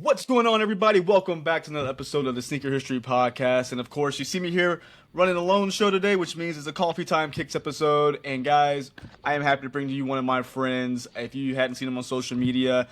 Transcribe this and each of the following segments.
What's going on, everybody? Welcome back to another episode of the Sneaker History Podcast. And of course, you see me here running a lone show today, which means it's a Coffee Time Kicks episode. And guys, I am happy to bring to you one of my friends. If you hadn't seen him on social media,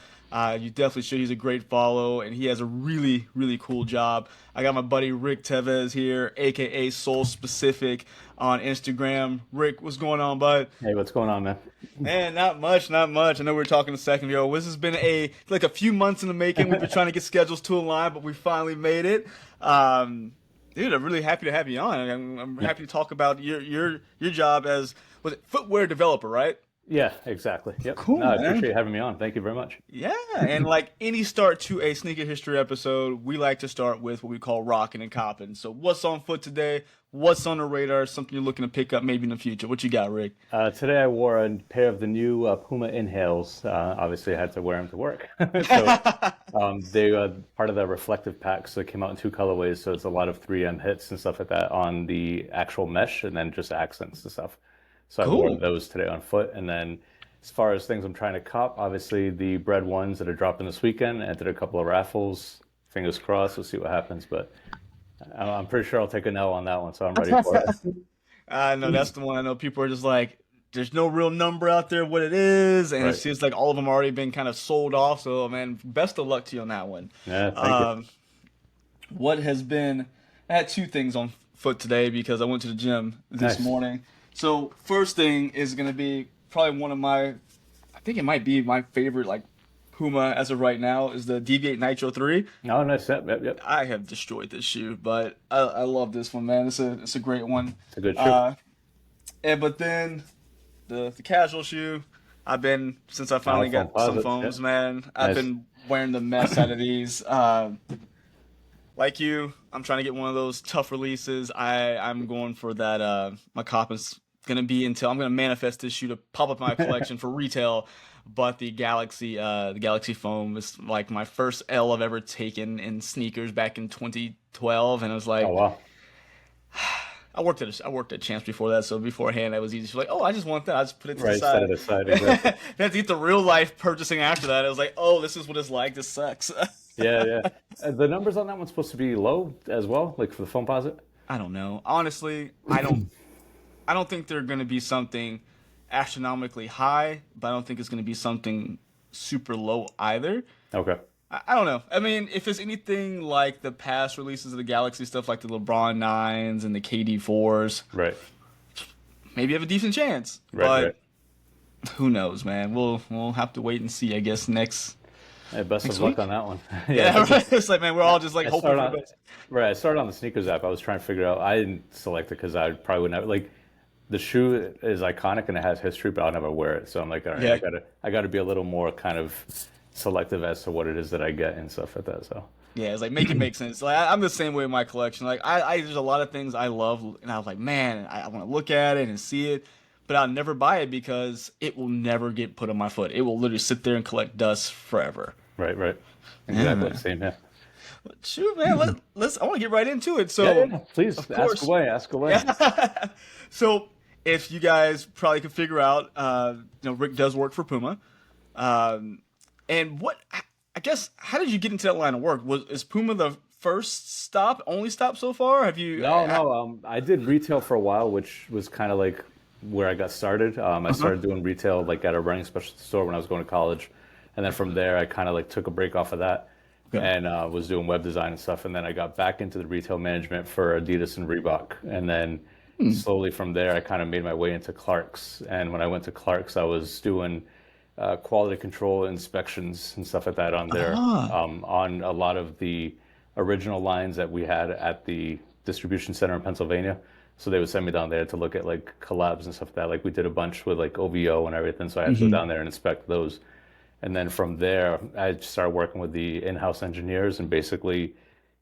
you definitely should. He's a great follow, and he has a really, really cool job. I got my buddy Rick Teves here, aka Soul Specific, on Instagram. Rick, what's going on, bud? Hey, what's going on, man? Man, not much, not much. I know we were talking a second ago. This has been a few months in the making. We've been trying to get schedules to align, but we finally made it. Dude, I'm really happy to have you on. I'm happy to talk about your job as footwear developer, right? Yeah, exactly. Yep. Cool, No, I man. appreciate having me on. Thank you very much. Yeah, and like any start to a sneaker history episode, we like to start with what we call rocking and copping. So what's on foot today? What's on the radar? Something you're looking to pick up maybe in the future. What you got, Rick? Today I wore a pair of the new PUMA Inhales. Obviously, I had to wear them to work. So they are part of the reflective pack, so they came out in two colorways. So it's a lot of 3M hits and stuff like that on the actual mesh, and then just accents and stuff. So I wore Cool. those today on foot. And then as far as things I'm trying to cop, obviously the bread ones that are dropping this weekend. Entered a couple of raffles. Fingers crossed. We'll see what happens. But I'm pretty sure I'll take an L on that one, so I'm ready for it. I know that's the one. I know people are just like, there's no real number out there what it is, and it Right. seems like all of them already been kind of sold off. So, man, best of luck to you on that one. Yeah, thank you. What has been? I had two things on foot today because I went to the gym this Nice. morning. So, first thing is going to be probably one of my, I think it might be my favorite like Puma as of right now is the Deviate Nitro 3. Oh, nice. Yep. I have destroyed this shoe, but I love this one, man. It's a great one. It's a good shoe. But then the casual shoe, I've been since I finally foam got some posits, foams, yeah. man. I've Nice. been wearing the mess out of these. Like you, I'm trying to get one of those tough releases. I'm going for that. My cop is gonna be until I'm gonna manifest this shoe to pop up in my collection for retail. But the Galaxy foam is like my first L I've ever taken in sneakers back in 2012, and I was like, Oh, wow. I worked at Champs before that, so beforehand I was easy. She's like, oh, I just want that. I just put it to the Right, side. set it aside. Exactly. Then to get the real life purchasing after that, I was like, oh, this is what it's like. This sucks. Yeah. The numbers on that one's supposed to be low as well, like for the foam posit? I don't know. Honestly, I don't think they're going to be something astronomically high, but I don't think it's going to be something super low either. Okay. I don't know. I mean, if it's anything like the past releases of the Galaxy stuff, like the LeBron 9s and the KD 4s, Right. maybe you have a decent chance. Right. But who knows, man? We'll have to wait and see, I guess, next. Hey, best Next of luck week? on that one. Yeah, right. It's like, man, we're all just like I hoping started for the on, best. right. I started on the sneakers app. I was trying to figure out. I didn't select it because I probably would never like. The shoe is iconic and it has history, but I'll never wear it. So I'm like, all right, Yeah. I gotta be a little more kind of selective as to what it is that I get and stuff like that. So Yeah, it's like make it make sense. Like I'm the same way with my collection. Like I there's a lot of things I love, and I was like, man, I want to look at it and see it, but I'll never buy it because it will never get put on my foot. It will literally sit there and collect dust forever. right, Yeah, exactly man. same. Yeah, Shoot, man, let's. I want to get right into it. So, yeah. Please of ask course. away. Ask away. So if you guys probably could figure out, Rick does work for Puma, and what I guess how did you get into that line of work? Is Puma the first stop, only stop so far? Have you? No. I did retail for a while, which was kind of like where I got started. I started doing retail like at a running specialty store when I was going to college, and then from there I kind of like took a break off of that and was doing web design and stuff. And then I got back into the retail management for Adidas and Reebok, and then slowly from there I kind of made my way into Clark's. And when I went to Clark's, I was doing quality control inspections and stuff like that on there, on a lot of the original lines that we had at the distribution center in Pennsylvania. So they would send me down there to look at like collabs and stuff like that. Like we did a bunch with like OVO and everything. So I had to go down there and inspect those. And then from there, I started working with the in-house engineers and basically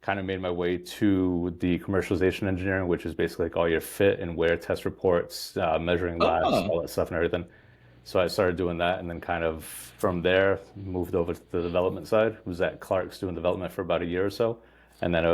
kind of made my way to the commercialization engineering, which is basically like all your fit and wear test reports, measuring labs, all that stuff and everything. So I started doing that, and then kind of from there moved over to the development side. Was at Clark's doing development for about a year or so, and then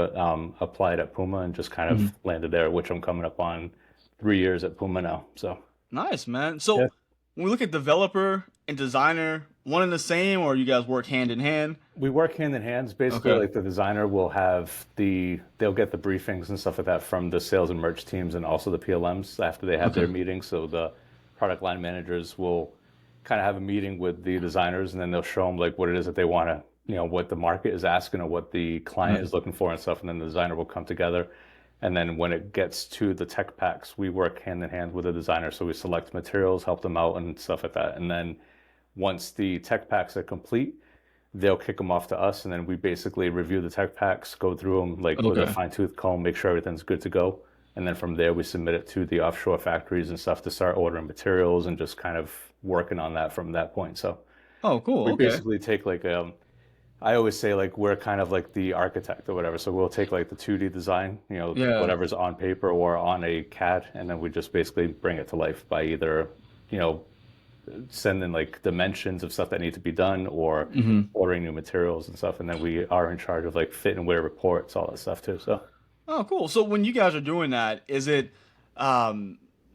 applied at Puma and just kind of landed there, which I'm coming up on 3 years at Puma now. So Nice, man. So yeah. when we look at developer, and designer one and the same, or you guys work hand in hand? We work hand in hand. Basically, Okay. like the designer will have they'll get the briefings and stuff like that from the sales and merch teams and also the PLMs after they have their Okay. meetings. So the product line managers will kind of have a meeting with the designers, and then they'll show them like what it is that they want to, what the market is asking or what the client Right. is looking for and stuff. And then the designer will come together. And then when it gets to the tech packs, we work hand in hand with the designer. So we select materials, help them out and stuff like that. And then once the tech packs are complete, they'll kick them off to us. And then we basically review the tech packs, go through them like with a Okay. fine tooth comb, make sure everything's good to go. And then from there, we submit it to the offshore factories and stuff to start ordering materials and just kind of working on that from that point. So Oh, cool. we Okay. basically take like I always say like we're kind of like the architect or whatever. So we'll take like the 2D design, Yeah. whatever's on paper or on a CAD, and then we just basically bring it to life by either, you know, sending like dimensions of stuff that need to be done or ordering new materials and stuff. And then we are in charge of like fit and wear reports, all that stuff too. So Oh, cool. So when you guys are doing that, is it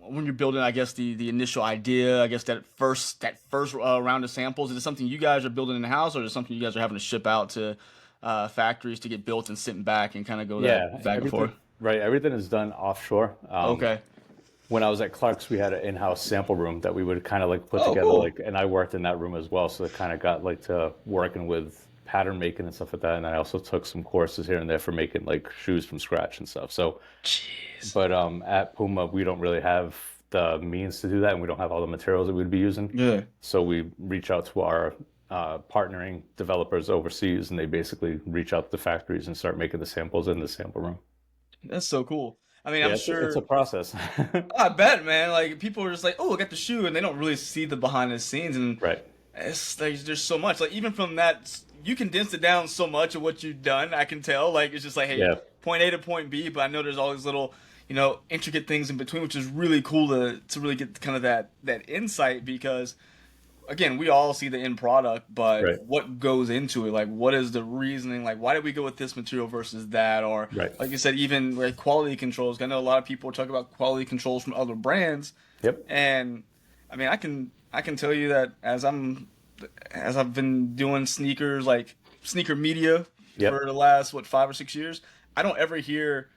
when you're building, I guess the initial idea, I guess that first round of samples, is it something you guys are building in house, or is it something you guys are having to ship out to factories to get built and sent back and kind of go yeah, that back and forth? everything, right. Everything is done offshore. Okay. When I was at Clark's, we had an in-house sample room that we would kind of like put Oh, together, cool. like, and I worked in that room as well. So it kind of got like to working with pattern making and stuff like that. And I also took some courses here and there for making like shoes from scratch and stuff. So, Jeez. but at Puma, we don't really have the means to do that, and we don't have all the materials that we'd be using. Yeah. So we reach out to our partnering developers overseas, and they basically reach out to the factories and start making the samples in the sample room. That's so cool. I mean, Yeah, I'm it's a sure. process. I bet, man. Like people are just like, "Oh, I got the shoe," and they don't really see the behind the scenes, and Right. it's like there's so much. Like even from that, you condensed it down so much of what you've done. I can tell. Like it's just like, hey, Yeah. point A to point B, but I know there's all these little, intricate things in between, which is really cool to really get kind of that insight because again, we all see the end product, but Right. what goes into it? Like, what is the reasoning? Like, why did we go with this material versus that? Or, Right. like you said, even like quality controls. I know a lot of people talk about quality controls from other brands, Yep. and I mean, I can tell you that as I've been doing sneakers, like sneaker media Yep. for the last 5 or 6 years, I don't ever hear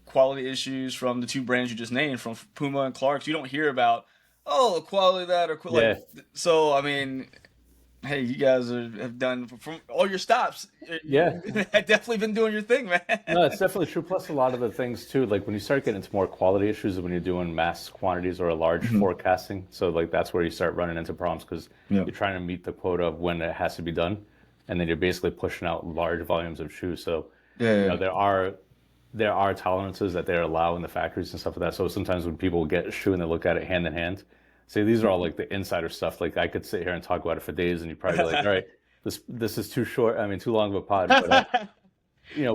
quality issues from the two brands you just named, from Puma and Clark's. You don't hear about, oh, the quality of that or Yeah. like. So I mean, hey, you guys have done from all your stops. Yeah. You have definitely been doing your thing, man. No, it's definitely true. Plus, a lot of the things too, like when you start getting into more quality issues, when you're doing mass quantities or a large forecasting, so like that's where you start running into problems because Yeah. you're trying to meet the quota of when it has to be done, and then you're basically pushing out large volumes of shoes. So, Yeah. there are tolerances that they allow in the factories and stuff like that. So sometimes when people get a shoe and they look at it hand in hand, say these are all like the insider stuff. Like I could sit here and talk about it for days, and you'd probably be like, all right, this is too short. I mean, too long of a pod. But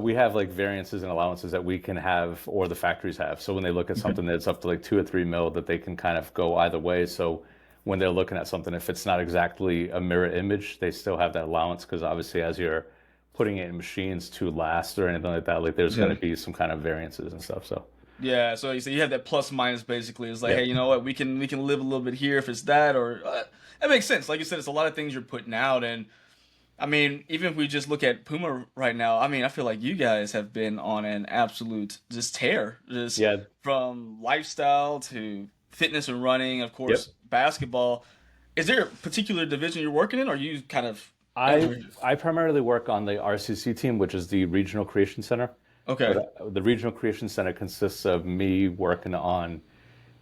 we have like variances and allowances that we can have or the factories have. So when they look at something that's up to like 2 or 3 mil, that they can kind of go either way. So when they're looking at something, if it's not exactly a mirror image, they still have that allowance because obviously as you're putting it in machines to last or anything like that, like there's going Yeah. to be some kind of variances and stuff. So Yeah, so you have that plus minus basically. It's like, yeah, hey, you know what? We can live a little bit here if it's that, or it makes sense. Like you said, it's a lot of things you're putting out, and I mean, even if we just look at Puma right now, I mean, I feel like you guys have been on an absolute just tear, just yeah, from lifestyle to fitness and running, of yep. course, basketball. Is there a particular division you're working in, or are you kind of I every? I primarily work on the RCC team, which is the Regional Creation Center. Okay, But the Regional Creation Center consists of me working on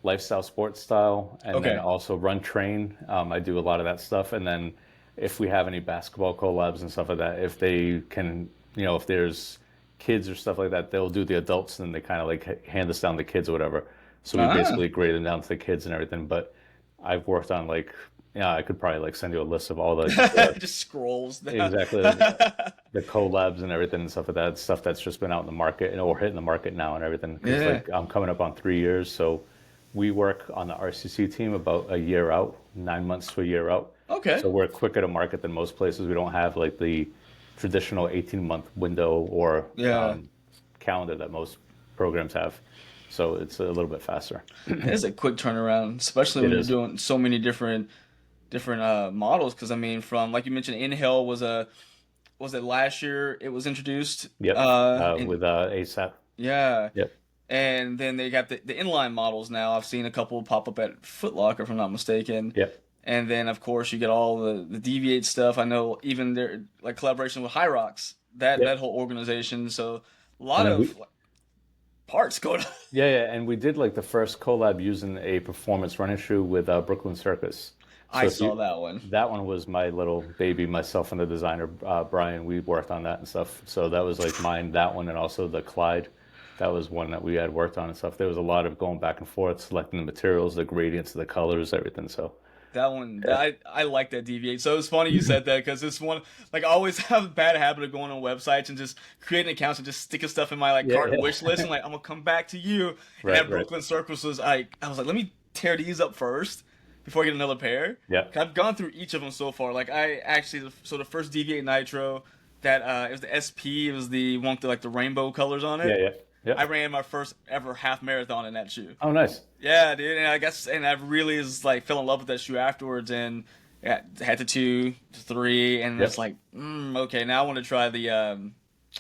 lifestyle, sports style, and then okay, also run train. I do a lot of that stuff. And then if we have any basketball collabs and stuff like that, if they can, if there's kids or stuff like that, they'll do the adults and then they kind of like hand us down the kids or whatever. So we ah, basically grade them down to the kids and everything. But I've worked on like, yeah, I could probably like send you a list of all the just scrolls down. exactly the collabs and everything and stuff like that, stuff that's just been out in the market or hitting the market now and everything. Because Yeah. like I'm coming up on 3 years, so we work on the RCC team about a year out, 9 months to a year out. Okay. So we're quicker to market than most places. We don't have like the traditional 18-month window or Yeah. calendar that most programs have. So it's a little bit faster. It is a quick turnaround, especially It when you're is. doing so many different models because I mean, from like you mentioned, Inhale was it last year it was introduced? Yep. And With ASAP. yeah, Yep. and then they got the inline models now. I've seen a couple pop up at Foot Locker, if I'm not mistaken. Yep. And then of course you get all the Deviate stuff. I know even their like collaboration with Hyrox, that Yep. whole organization. So a lot And then of like, parts going on. yeah, and we did like the first collab using a performance running shoe with Brooklyn Circus. I So if saw you, that one. that one was my little baby, myself and the designer Brian. We worked on that and stuff. So that was like mine, that one, and also the Clyde. That was one that we had worked on and stuff. There was a lot of going back and forth, selecting the materials, the gradients, the colors, everything. So That one, yeah, I like that Deviate. So it's funny you said that because it's one like I always have a bad habit of going on websites and just creating accounts and just sticking stuff in my like yeah, cart yeah. wish list and like I'm gonna come back to you. And Right, that right. Brooklyn Circus was I was like, let me tear these up first before I get another pair. Yeah, 'Cause I've gone through each of them so far. Like I actually, so the first Deviate Nitro, that it was the SP, it was the one with the, like the rainbow colors on yeah, it. yeah, yeah. I ran my first ever half marathon in that shoe. Oh, nice. Yeah, dude, and I guess, and I really is like fell in love with that shoe afterwards, and yeah, had the 2, 3, and Yep. it's like, okay, now I want to try the Have you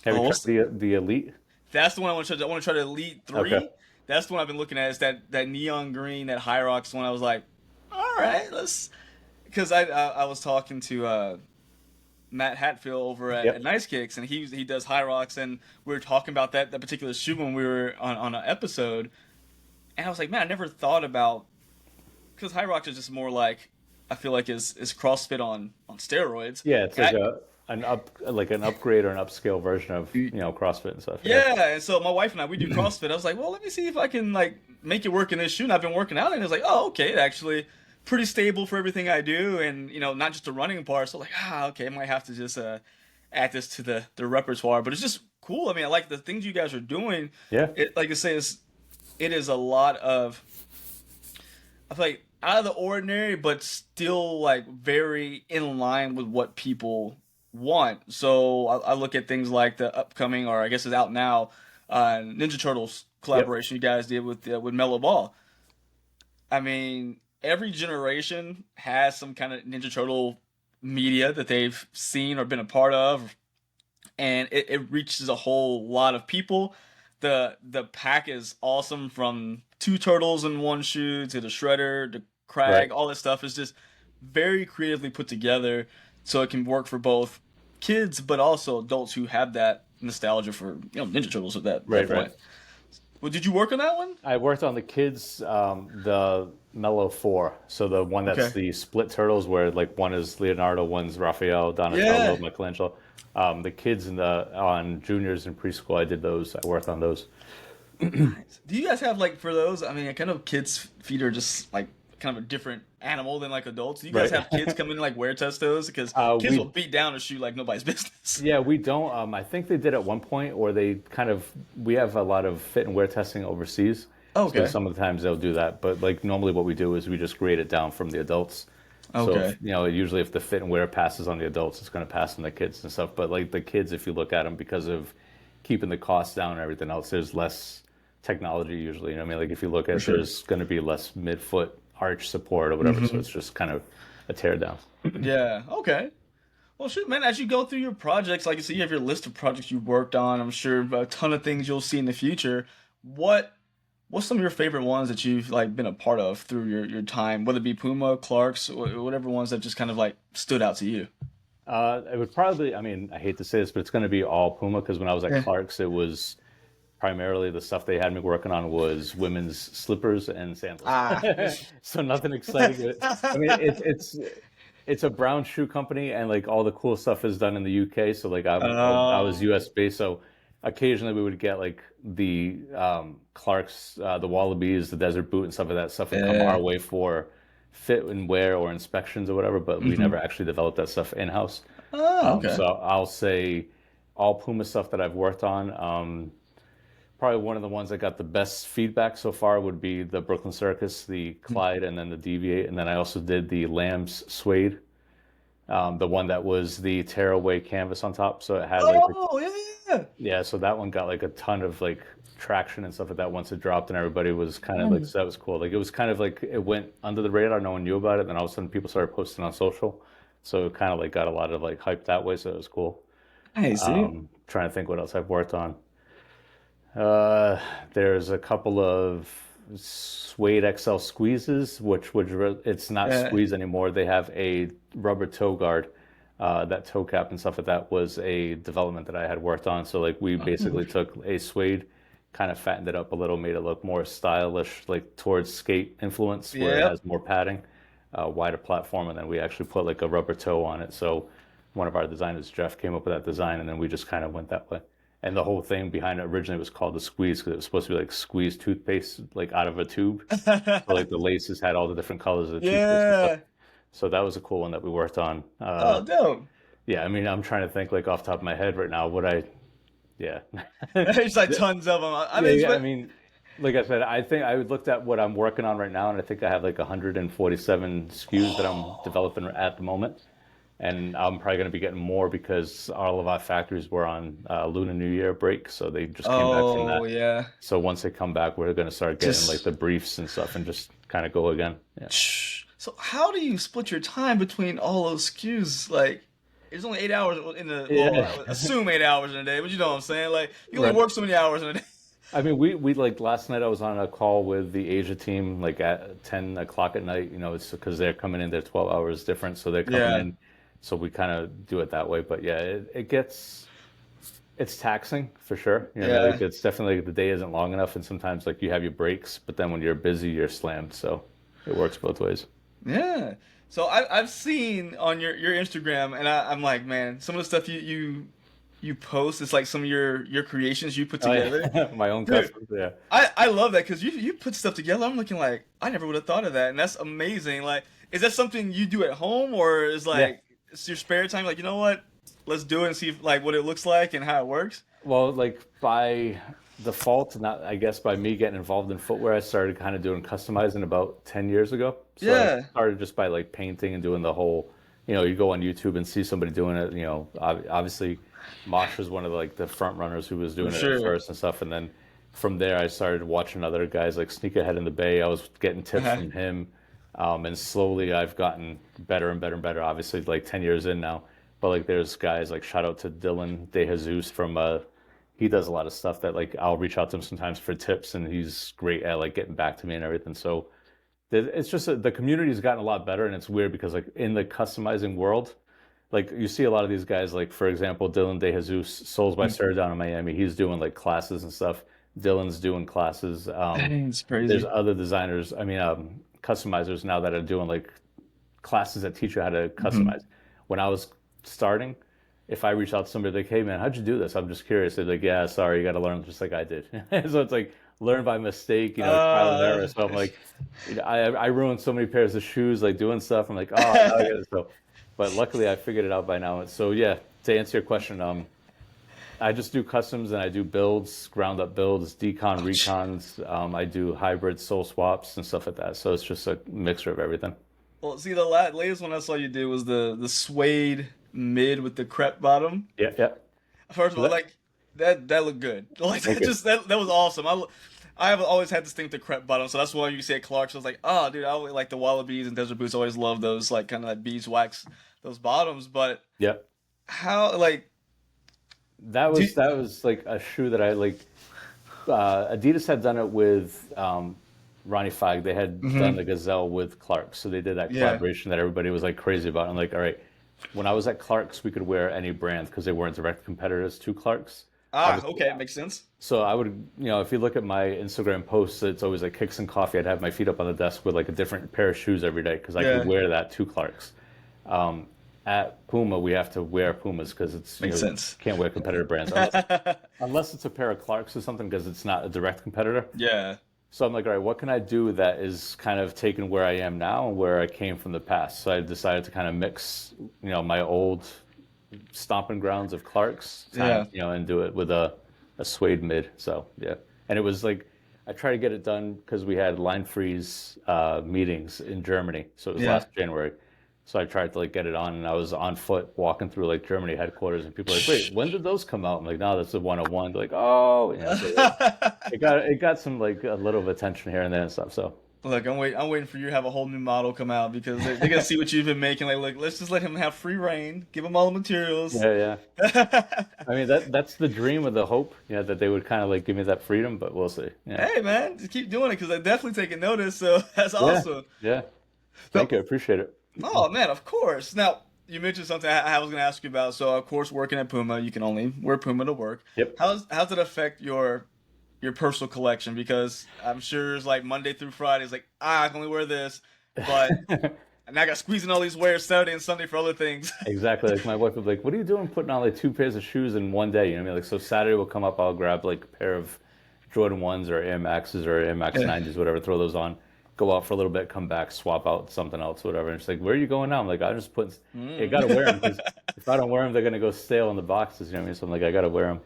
tried what's the Elite? that's the one I want to try. I want to try the Elite Okay. 3. That's the one I've been looking at. Is that neon green, that Hyrox one. I was like, all right, let's, because I was talking to Matt Hatfield over at Yep. Nice Kicks, and he does Hyrox, and we were talking about that particular shoe when we were on an episode, and I was like, man, I never thought about, because Hyrox is just more like, I feel like is CrossFit on steroids. Yeah, it's And like an upgrade or an upscale version of CrossFit and stuff. Yeah. yeah, and so my wife and I, we do CrossFit. I was like, well, let me see if I can like make it work in this shoe. And I've been working out, and it's like, oh, okay, it actually pretty stable for everything I do, and not just the running part. So like, okay, I might have to just add this to the repertoire. But it's just cool. I mean, I like the things you guys are doing. Yeah. It, like I say, it is a lot of, I feel like out of the ordinary, but still like very in line with what people want. So I look at things like the upcoming, or I guess it's out now, Ninja Turtles Yep. collaboration you guys did with Mellow Ball. I mean, every generation has some kind of Ninja Turtle media that they've seen or been a part of, and it reaches a whole lot of people. The pack is awesome, from two turtles in one shoe to the shredder, the Right. crag, all this stuff is just very creatively put together, so it can work for both kids but also adults who have that nostalgia for Ninja Turtles at that Right. Right. point. Well, did you work on that one? I worked on the kids, the Mellow 4. So the one that's Okay. the split turtles, where like one is Leonardo, one's Raphael, Yeah. Donatello, Michelangelo. The kids on juniors and preschool, I did those. I worked on those. Nice. Do you guys have like for those? I mean, I kind of kids' feet are just like kind of a different animal than like adults. Do you guys Right. have kids come in and like wear test those? Because kids will We beat down a shoe like nobody's business. Yeah, we don't. I think they did at one point, or they kind of. We have a lot of fit and wear testing overseas, so Okay. some of the times they'll do that. But like normally, what we do is we just grade it down from the adults. So Okay. if, usually if the fit and wear passes on the adults, it's going to pass on the kids and stuff. But like the kids, if you look at them, because of keeping the costs down and everything else, there's less technology usually. I mean, like if you look at, sure. there's going to be less midfoot arch support or whatever. So it's just kind of a tear down. Yeah. Okay. Well, shoot, man. As you go through your projects, like you said, you have your list of projects you've worked on. I'm sure a ton of things you'll see in the future. What's some of your favorite ones that you've like been a part of through your time, whether it be Puma, Clark's, or whatever ones that just kind of like stood out to you? It would probably, I mean, I hate to say this, but it's going to be all Puma, because when I was at Yeah. Clark's, it was primarily the stuff they had me working on was women's slippers and sandals. Ah. So nothing exciting. I mean, it's a brown shoe company, and like all the cool stuff is done in the UK. So like I was Oh. US based, so occasionally we would get like the Clark's, the Wallabies, the Desert Boot, and stuff of that stuff would come Yeah. our way for fit and wear or inspections or whatever. But we never actually developed that stuff in house. Oh, okay. So I'll say all Puma stuff that I've worked on. Probably one of the ones that got the best feedback so far would be the Brooklyn Circus, the Clyde, and then the Deviate. And then I also did the Lambs Suede. The one that was the tearaway canvas on top, so it had like Oh, yeah, yeah, yeah. yeah, so that one got like a ton of like traction and stuff like that once it dropped, and everybody was kind of like, Nice. so that was cool. Like it was kind of like it went under the radar, no one knew about it, then all of a sudden people started posting on social, so it kind of like got a lot of like hype that way, so it was cool. Nice, dude. Trying to think what else I've worked on. Uh, there's a couple of suede XL squeezes, it's not Yeah. squeeze anymore. They have a rubber toe guard. That toe cap and stuff like that was a development that I had worked on. So like we Oh, basically took a suede, kind of fattened it up a little, made it look more stylish, like towards skate influence, where it yep. has more padding, wider platform, and then we actually put like a rubber toe on it. So one of our designers, Jeff, came up with that design, and then we just kind of went that way. And the whole thing behind it originally was called the squeeze because it was supposed to be like squeezed toothpaste, like out of a tube. So like the laces had all the different colors of the toothpaste and stuff. Yeah. So that was a cool one that we worked on. Oh, dope. Yeah, I mean, I'm trying to think like off the top of my head right now what I, yeah. There's like tons of them. I Yeah, mean, yeah, I but mean, like I said, I think I looked at what I'm working on right now, and I think I have like 147 SKUs that I'm developing at the moment. And I'm probably going to be getting more because all of our factories were on Lunar New Year break, so they just came back from oh that. yeah. So once they come back, we're going to start getting like Just the briefs and stuff and just kind of go again. Yeah. so how do you split your time between all those SKUs? Like, it's only 8 hours in the well, Yeah. I would assume 8 hours in a day, but you know what I'm saying? Like, you only Right. work so many hours in a day. I mean, we like last night I was on a call with the Asia team like at 10 o'clock at night, it's because they're coming in, they're 12 hours different, so they're coming Yeah. in. So we kind of do it that way. But yeah, it's taxing for sure. Yeah. Like it's definitely the day isn't long enough, and sometimes like you have your breaks, but then when you're busy, you're slammed. So it works both ways. Yeah. So I've seen on your Instagram, and I'm like, man, some of the stuff you post is like some of your creations you put Oh together. yeah, my own Dude, customs. Yeah. I love that because you put stuff together. I'm looking like I never would have thought of that, and that's amazing. Like, is that something you do at home, or is Yeah. like it's your spare time? Like, you know what? Let's do it and see like what it looks like and how it works. Well, like by default, not I guess by me getting involved in footwear, I started kind of doing customizing about 10 years ago. So I Yeah, started just by like painting and doing the whole, you go on YouTube and see somebody doing it, obviously Mosh was one of the front runners who was for doing it at sure. first and stuff. And then from there, I started watching other guys like Sneakerhead in the Bay. I was getting tips Uh-huh. from him. And slowly I've gotten better and better and better, obviously like 10 years in now. But like there's guys like shout out to Dylan De Jesus from he does a lot of stuff that like I'll reach out to him sometimes for tips, and he's great at like getting back to me and everything. So it's just the community's gotten a lot better, and it's weird because like in the customizing world, like you see a lot of these guys, like for example, Dylan De Jesus, Souls by Sarah down in Miami. He's doing like classes and stuff. Dylan's doing classes. Dang, it's There's crazy. other designers, I mean, customizers now that are doing like classes that teach you how to Hmm. customize. When I was starting, if I reach out to somebody like, "Hey man, how'd you do this?" I'm just curious. They're like, "Yeah, sorry, you got to learn just like I did." So it's like learn by mistake, trial and Uh, error. So I'm like, I ruined so many pairs of shoes like doing stuff. I'm like, oh, now I get it. So, but luckily I figured it out by now. So yeah, to answer your question, I just do customs and I do builds, ground up builds, decon, recons. I do hybrid soul swaps and stuff like that. So it's just a mixture of everything. well, see, the latest one I saw you do was the suede mid with the crepe bottom. Yeah, yeah. First of So all, that, like that looked good. Like thank that you. just that was awesome. I have always had distinctive crepe bottom, so that's why you say Clark's. I was like, oh, dude, I always like the Wallabies and Desert Boots. Always love those like kind of like beeswax those bottoms. But Yeah. how like That do was that was like a shoe that I like. Adidas had done it with Ronnie Fag. They had done hmm the Gazelle with Clark's, so they did that yeah. collaboration that everybody was like crazy about. I'm like, all right, when I was at Clark's, we could wear any brand because they weren't direct competitors to Clark's. Ah, Obviously, okay, makes sense. so I would, if you look at my Instagram posts, it's always like kicks and coffee. I'd have my feet up on the desk with like a different pair of shoes every day because I could Yeah, wear that to Clark's. At Puma, we have to wear Pumas because it's makes sense. can't wear competitor brands unless it's a pair of Clarks or something because it's not a direct competitor. Yeah, So I'm like, all right, what can I do that is kind of taking where I am now and where I came from the past? So I decided to kind of mix, my old stomping grounds of Clark's yeah. time, and do it with a suede mid. So yeah, and it was like I tried to get it done because we had line freeze meetings in Germany, so it was Yeah. last January, So I tried to like get it on, and I was on foot walking through like Germany headquarters, and people are like, "Wait, when did those come out?" I'm like, "No, that's the 101." They're like, "Oh, yeah." So it got some like a little of attention here and there and stuff. So Look, I'm waiting for you to have a whole new model come out because they're gonna see what you've been making. Like, look, let's just let him have free reign. Give him all the materials. yeah, yeah. I mean that's the dream of the hope, that they would kind of like give me that freedom, but we'll see. Yeah, Hey, man, just keep doing it because I definitely taking notice. So that's yeah, awesome. yeah. So, Thank you, I appreciate it. oh man, of course. Now you mentioned something I was gonna ask you about. So of course, working at Puma, you can only wear Puma to work. Yep. How's it affect your personal collection? Because I'm sure it's like Monday through Friday. It's like I can only wear this, but and I got squeezing all these wears Saturday and Sunday for other things. Exactly. Like my wife would be like, "What are you doing putting on like two pairs of shoes in one day?" You know what I mean? Like so Saturday will come up, I'll grab like a pair of Jordan 1s or Air Maxes or Air Max Yeah. 90s, whatever, throw those on, go out for a little bit, come back, swap out something else, whatever. And she's like, "Where are you going now?" I'm like, "I just put, you gotta wear them because if I don't wear them, they're gonna go stale in the boxes." You know what I mean? So I'm like, I gotta wear them.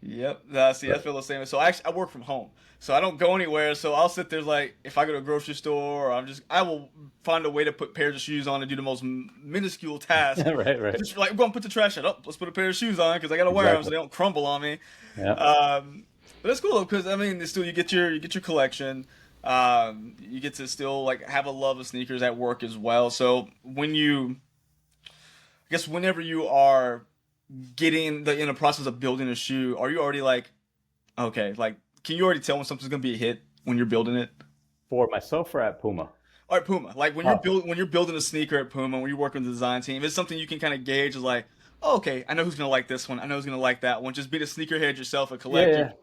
Yep. See, I feel the same. So I work from home, so I don't go anywhere. So I'll sit there like if I go to a grocery store, or I will find a way to put pairs of shoes on and do the most minuscule task. Right, right. Just like go and put the trash out. Oh, let's put a pair of shoes on because I gotta wear them so Exactly. they don't crumble on me. Yeah. But it's cool because I mean, it's still you get your collection. You get to still like have a love of sneakers at work as well. So I guess whenever you are getting in the process of building a shoe, are you already like, okay, like, can you already tell when something's gonna be a hit when you're building it? For myself or at Puma? All right, Puma. Like when Oh, you're building a sneaker at Puma, when you're working with the design team, it's something you can kind of gauge. Is like, oh, okay, I know who's gonna like this one. I know who's gonna like that one. Just be the sneakerhead yourself, a yeah, collector.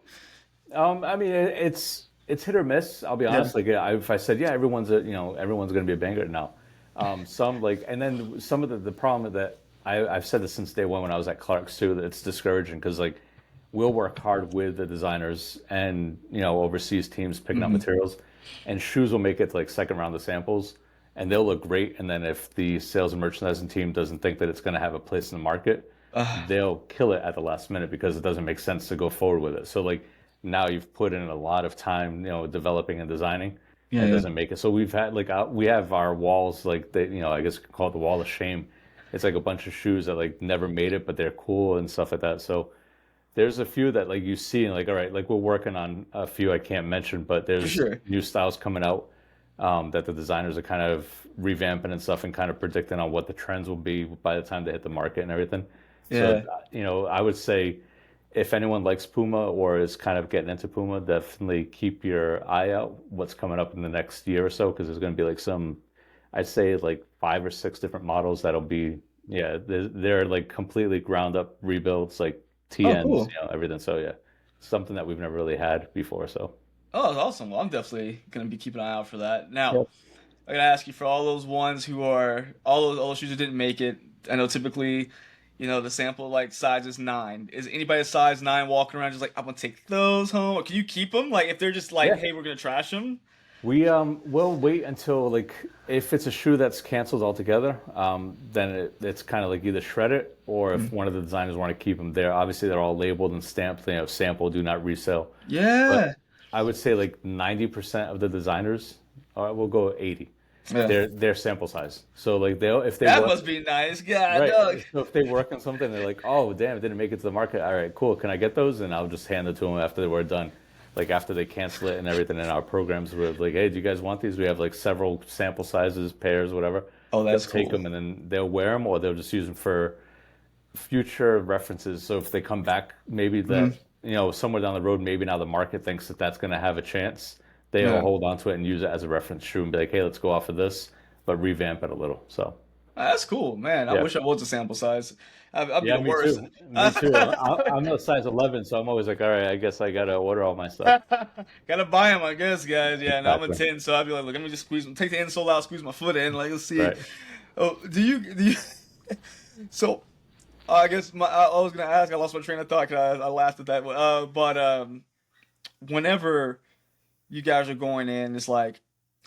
yeah. I mean, it's hit or miss. I'll be Yeah. honest. Like, if I said, yeah, everyone's gonna be a banger now. Some like, and then some of the problem that I've said this since day one when I was at Clark's too. That it's discouraging because like we'll work hard with the designers and overseas teams picking up materials, and shoes will make it to like second round of samples, and they'll look great. And then if the sales and merchandising team doesn't think that it's going to have a place in the market, they'll kill it at the last minute because it doesn't make sense to go forward with it. So like now you've put in a lot of time, developing and designing. Yeah, And it yeah. doesn't make it. So we've had like we have our walls like they, I guess you could call it the wall of shame. It's like a bunch of shoes that like never made it, but they're cool and stuff like that. So there's a few that like you see and like, all right, like we're working on a few I can't mention, but For there's sure. new styles coming out that the designers are kind of revamping and stuff and kind of predicting on what the trends will be by the time they hit the market and everything. So, Yeah. I would say if anyone likes Puma or is kind of getting into Puma, definitely keep your eye out what's coming up in the next year or so because there's going to be like I'd say like 5 or 6 different models that'll be, yeah, they're like completely ground up rebuilds, like Oh, TNs, cool. everything. So yeah, something that we've never really had before. So Oh, that's awesome. Well, I'm definitely gonna be keeping an eye out for that. Now, yep. I gotta ask you for all those ones who are all those shoes that didn't make it. I know typically, the sample like size is 9. Is anybody a size 9 walking around just like I'm gonna take those home? Or can you keep them? Like if they're just like, Yeah. hey, we're gonna trash them. We will wait until like if it's a shoe that's canceled altogether, then it's kind of like either shred it or if one of the designers want to keep them there. Obviously, they're all labeled and stamped. They have sample, do not resell. But Yeah. I would say like 90% of the designers, or we'll go 80. Yeah. They're sample size. So like if they That work must be nice. God, right, dog. so if they work on something, they're like, oh damn, it didn't make it to the market. All right, cool. Can I get those? And I'll just hand it to them after we're done. Like after they cancel it and everything in our programs, we're like, hey, do you guys want these? We have like several sample sizes, pairs, whatever. Oh, that's They'll take cool. them and then they'll wear them or they'll just use them for future references. So if they come back, maybe that somewhere down the road, maybe now the market thinks that that's going to have a chance. They'll Yeah. hold on to it and use it as a reference shoe and be like, hey, let's go off of this, but revamp it a little. So That's cool, man. I yeah. wish I was a sample size. I'd be Yeah, the me worst. too. Me too. I'm a size 11, so I'm always like, all right, I guess I gotta order all my stuff. Gotta buy them, I guess, guys. Yeah, and I'm a Exactly. 10, so I'd be like, look, let me just take the insole out, squeeze my foot in. Like, let's see. Right. Oh, do you? So, I guess I was gonna ask. I lost my train of thought because I laughed at that. But whenever you guys are going in, it's like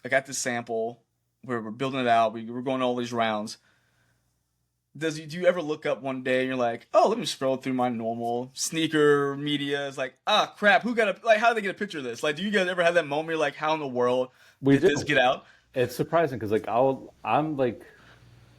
I got this sample. We're building it out. We're going all these rounds. Do you ever look up one day and you're like, oh, let me scroll through my normal sneaker media? It's like, ah, crap, how did they get a picture of this? Like, do you guys ever have that moment? You're like, how in the world We did do. this get out? It's surprising because like I'm like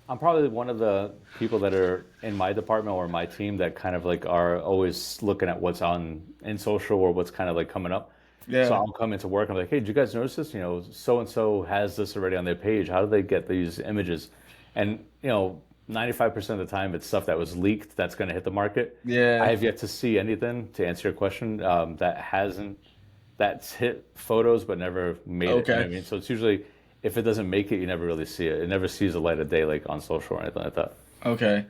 I'm probably one of the people that are in my department or my team that kind of like are always looking at what's on in social or what's kind of like coming up. So Yeah. I'll come into work. I'm like, hey, did you guys notice this? So and so has this already on their page. How do they get these images? And 95% of the time, it's stuff that was leaked that's going to hit the market. I Yeah. have yet to see anything to answer your question that's hit photos but never made it. You know what Okay. I mean? So it's usually if it doesn't make it, you never really see it. It never sees the light of day like on social or anything like that. Okay.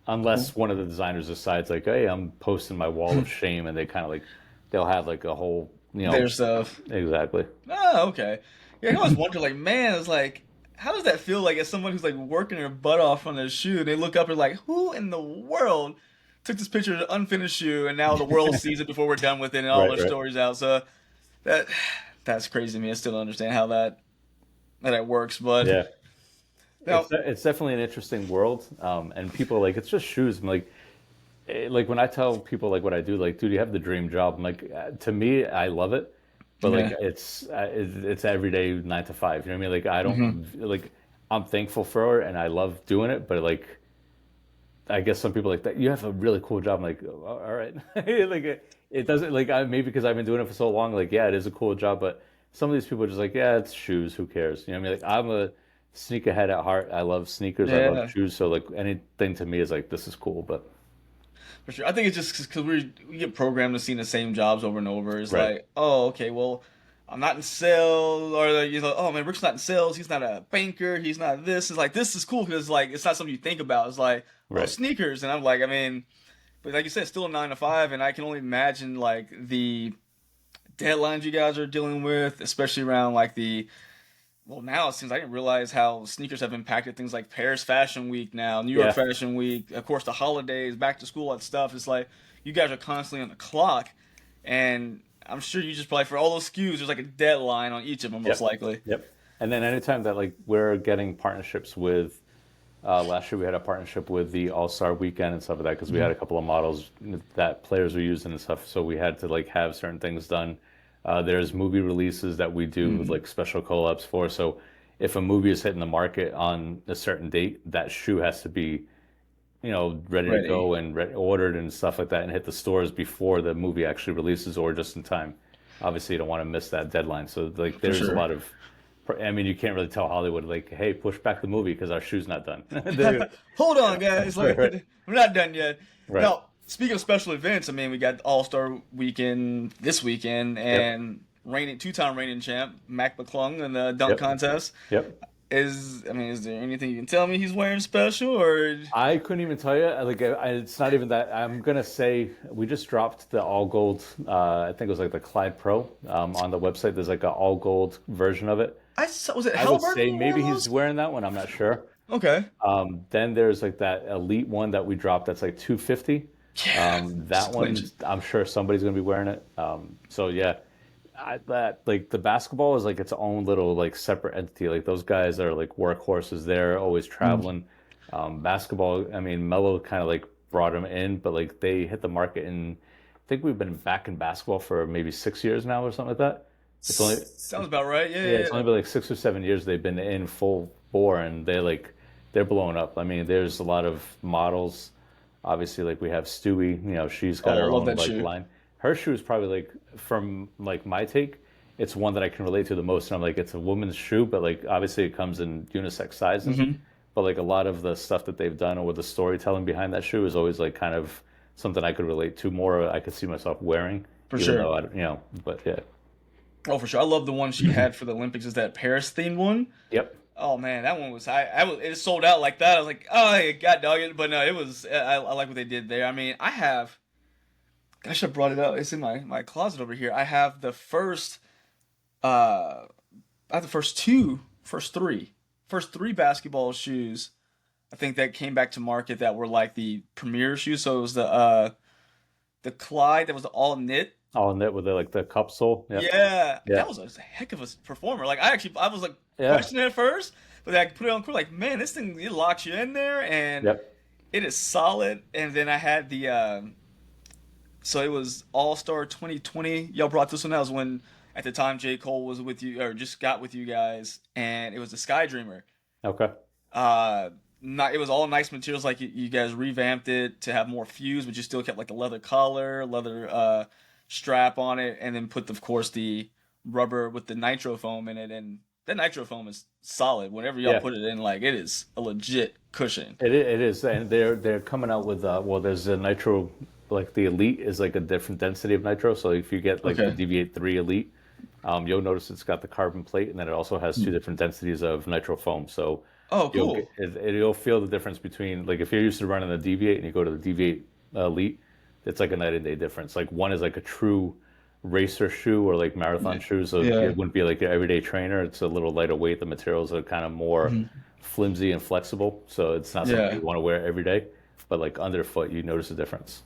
Unless one of the designers decides like, hey, I'm posting my wall of shame, and they kind of like they'll have like a whole Their stuff. exactly. Oh, okay. Yeah, I always wonder, like, man, it's like, how does that feel like as someone who's like working their butt off on their shoe? They look up and like, who in the world took this picture of the unfinished shoe, and now the world sees it before we're done with it, and all Right, their right. stories out. So that that's crazy to me. I still don't understand how that works. But Yeah. now, It's definitely an interesting world, and people are like it's just shoes. I'm like, like when I tell people like what I do, like, dude, you have the dream job. I'm like, to me, I love it, but like yeah, it's every day 9 to 5. You know what I mean? Like I hmm, don't like I'm thankful for it and I love doing it, but like I guess some people like that. You have a really cool job. I'm like, oh, all right, like it doesn't like maybe because I've been doing it for so long. Like, yeah, it is a cool job, but some of these people are just like, yeah, it's shoes. Who cares? You know what I mean? Like, I'm a sneakerhead at heart. I love sneakers. I love yeah, shoes. So like anything to me is like this is cool. But for sure. I think it's just because we get programmed to seeing the same jobs over and over. It's right, like, oh, okay, well, I'm not in sales, or like, oh man, Rick's not in sales. He's not a banker. He's not this. It's like this is cool because like it's not something you think about. It's like, oh, right, sneakers, and I'm like, I mean, but like you said, it's still a 9 to 5, and I can only imagine like the deadlines you guys are dealing with, especially around like the. Well, now it seems I didn't realize how sneakers have impacted things like Paris Fashion Week now, New York yeah. Fashion Week, of course the holidays, back to school, that stuff. It's like you guys are constantly on the clock, and I'm sure you just probably for all those SKUs, there's like a deadline on each of them, most Yep. likely. Yep. And then anytime that like we're getting partnerships with, last year we had a partnership with the All Star Weekend and stuff like that because we had a couple of models that players were using and stuff. So we had to like have certain things done. There's movie releases that we do with Mm-hmm. like special collabs for. So if a movie is hitting the market on a certain date, that shoe has to be ready to Ready, go and ordered and stuff like that and hit the stores before the movie actually releases or just in time. Obviously, you don't want to miss that deadline. So like, for there's a sure. lot of, I mean, you can't really tell Hollywood like, hey, push back the movie because our shoe's not done. They're Hold on, guys. right, Like right, we're not done yet. right. Now, speaking of special events, I mean, we got All Star Weekend this weekend, Yep, and reigning two-time reigning champ Mac McClung in the dunk yep, contest. yep. Is there anything you can tell me he's wearing special or? I couldn't even tell you. Like, it's not even that. I'm gonna say we just dropped the all gold. I think it was like the Clyde Pro on the website. There's like an all gold version of it. I saw, was it I would say Halliburton one of maybe he's those? wearing that one. I'm not sure. Okay. Then there's like that elite one that we dropped. That's like 250. Yeah. That one, I'm sure somebody's gonna be wearing it. So yeah, that like the basketball is like its own little like separate entity. Like those guys are like workhorses. They're always Mm. traveling. Basketball. I mean, Melo kind of like brought them in, but like they hit the market in. I think we've been back in basketball for maybe 6 years now or something like that. It's only Sounds about right. Yeah, yeah, yeah, it's yeah. only been like 6 or 7 years they've been in full bore, and they're blowing up. I mean, there's a lot of models. Obviously, like we have Stewie. She's got Oh, I her love own that like shoe. line. Her shoe is probably like from like my take. It's one that I can relate to the most, and I'm like, it's a woman's shoe, but like obviously it comes in unisex sizes. Hmm. But like a lot of the stuff that they've done or the storytelling behind that shoe is always like kind of something I could relate to more. I could see myself wearing, For even sure. though But yeah, Oh, for sure. I love the one she had for the Olympics. Is that Paris themed one? yep. Oh man, that one was it sold out like that. I was like, oh, yeah, god dog it. But no, it was. I like what they did there. I mean, I should have brought it up. It's in my closet over here. I have the first. Uh, I have the first three basketball shoes. I think that came back to market that were like the premier shoes. So it was the Clyde that was the all knit. All in it with like the cup sole. Yep. Yeah, Yeah. that was a heck of a performer. Like I was like Yeah. questioning it at first, but then I put it on court. Like, man, this thing it locks you in there, and Yep. it is solid. And then I had the so it was All Star 2020. Y'all brought this one. That was when at the time J Cole was with you or just got with you guys, and it was the Sky Dreamer. Okay. Uh, not, it was all nice materials. Like you guys revamped it to have more fuse, but you still kept like the leather collar, leather strap on it, and then put, of course, the rubber with the nitro foam in it. And that nitro foam is solid. Whenever y'all Yeah, put it in, like it is a legit cushion. it is, and they're coming out with well, there's a nitro, like the Elite is like a different density of nitro. So if you get like the Okay. DV83 Elite, you'll notice it's got the carbon plate, and then it also has two different densities of nitro foam. So Oh, you'll get, cool. you'll feel the difference between, like, if you're used to running the DV8 and you go to the DV8 Elite, it's like a night and day difference. Like one is like a true racer shoe or like marathon shoes, so Yeah. it wouldn't be like your everyday trainer. It's a little lighter weight. The materials are kind of more flimsy and flexible, so it's not something Yeah. you want to wear every day. But like underfoot, you notice a difference.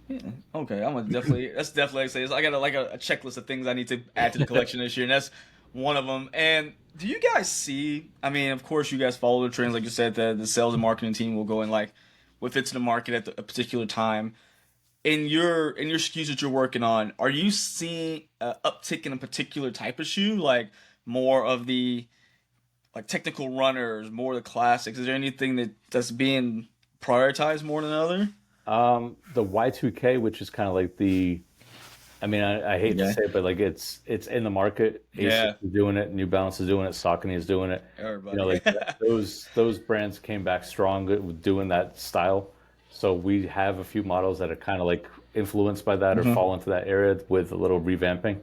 Yeah. Okay, I'm gonna definitely. That's definitely like I say. I got a checklist of things I need to add to the collection this year, and that's one of them. And do you guys see? I mean, of course, you guys follow the trends, like you said. The sales and marketing team will go in like with it to the market at a particular time. In your SKUs that you're working on, are you seeing an uptick in a particular type of shoe, like more of the like technical runners, more of the classics? Is there anything that's being prioritized more than other? The Y2K, which is kind of like the, I mean, I hate to Yeah. say it, but like it's in the market. Yeah. ASICS is doing it, New Balance is doing it, Saucony is doing it. You know, Everybody. like those brands came back strong with doing that style. So we have a few models that are kind of like influenced by that or fall into that area with a little revamping.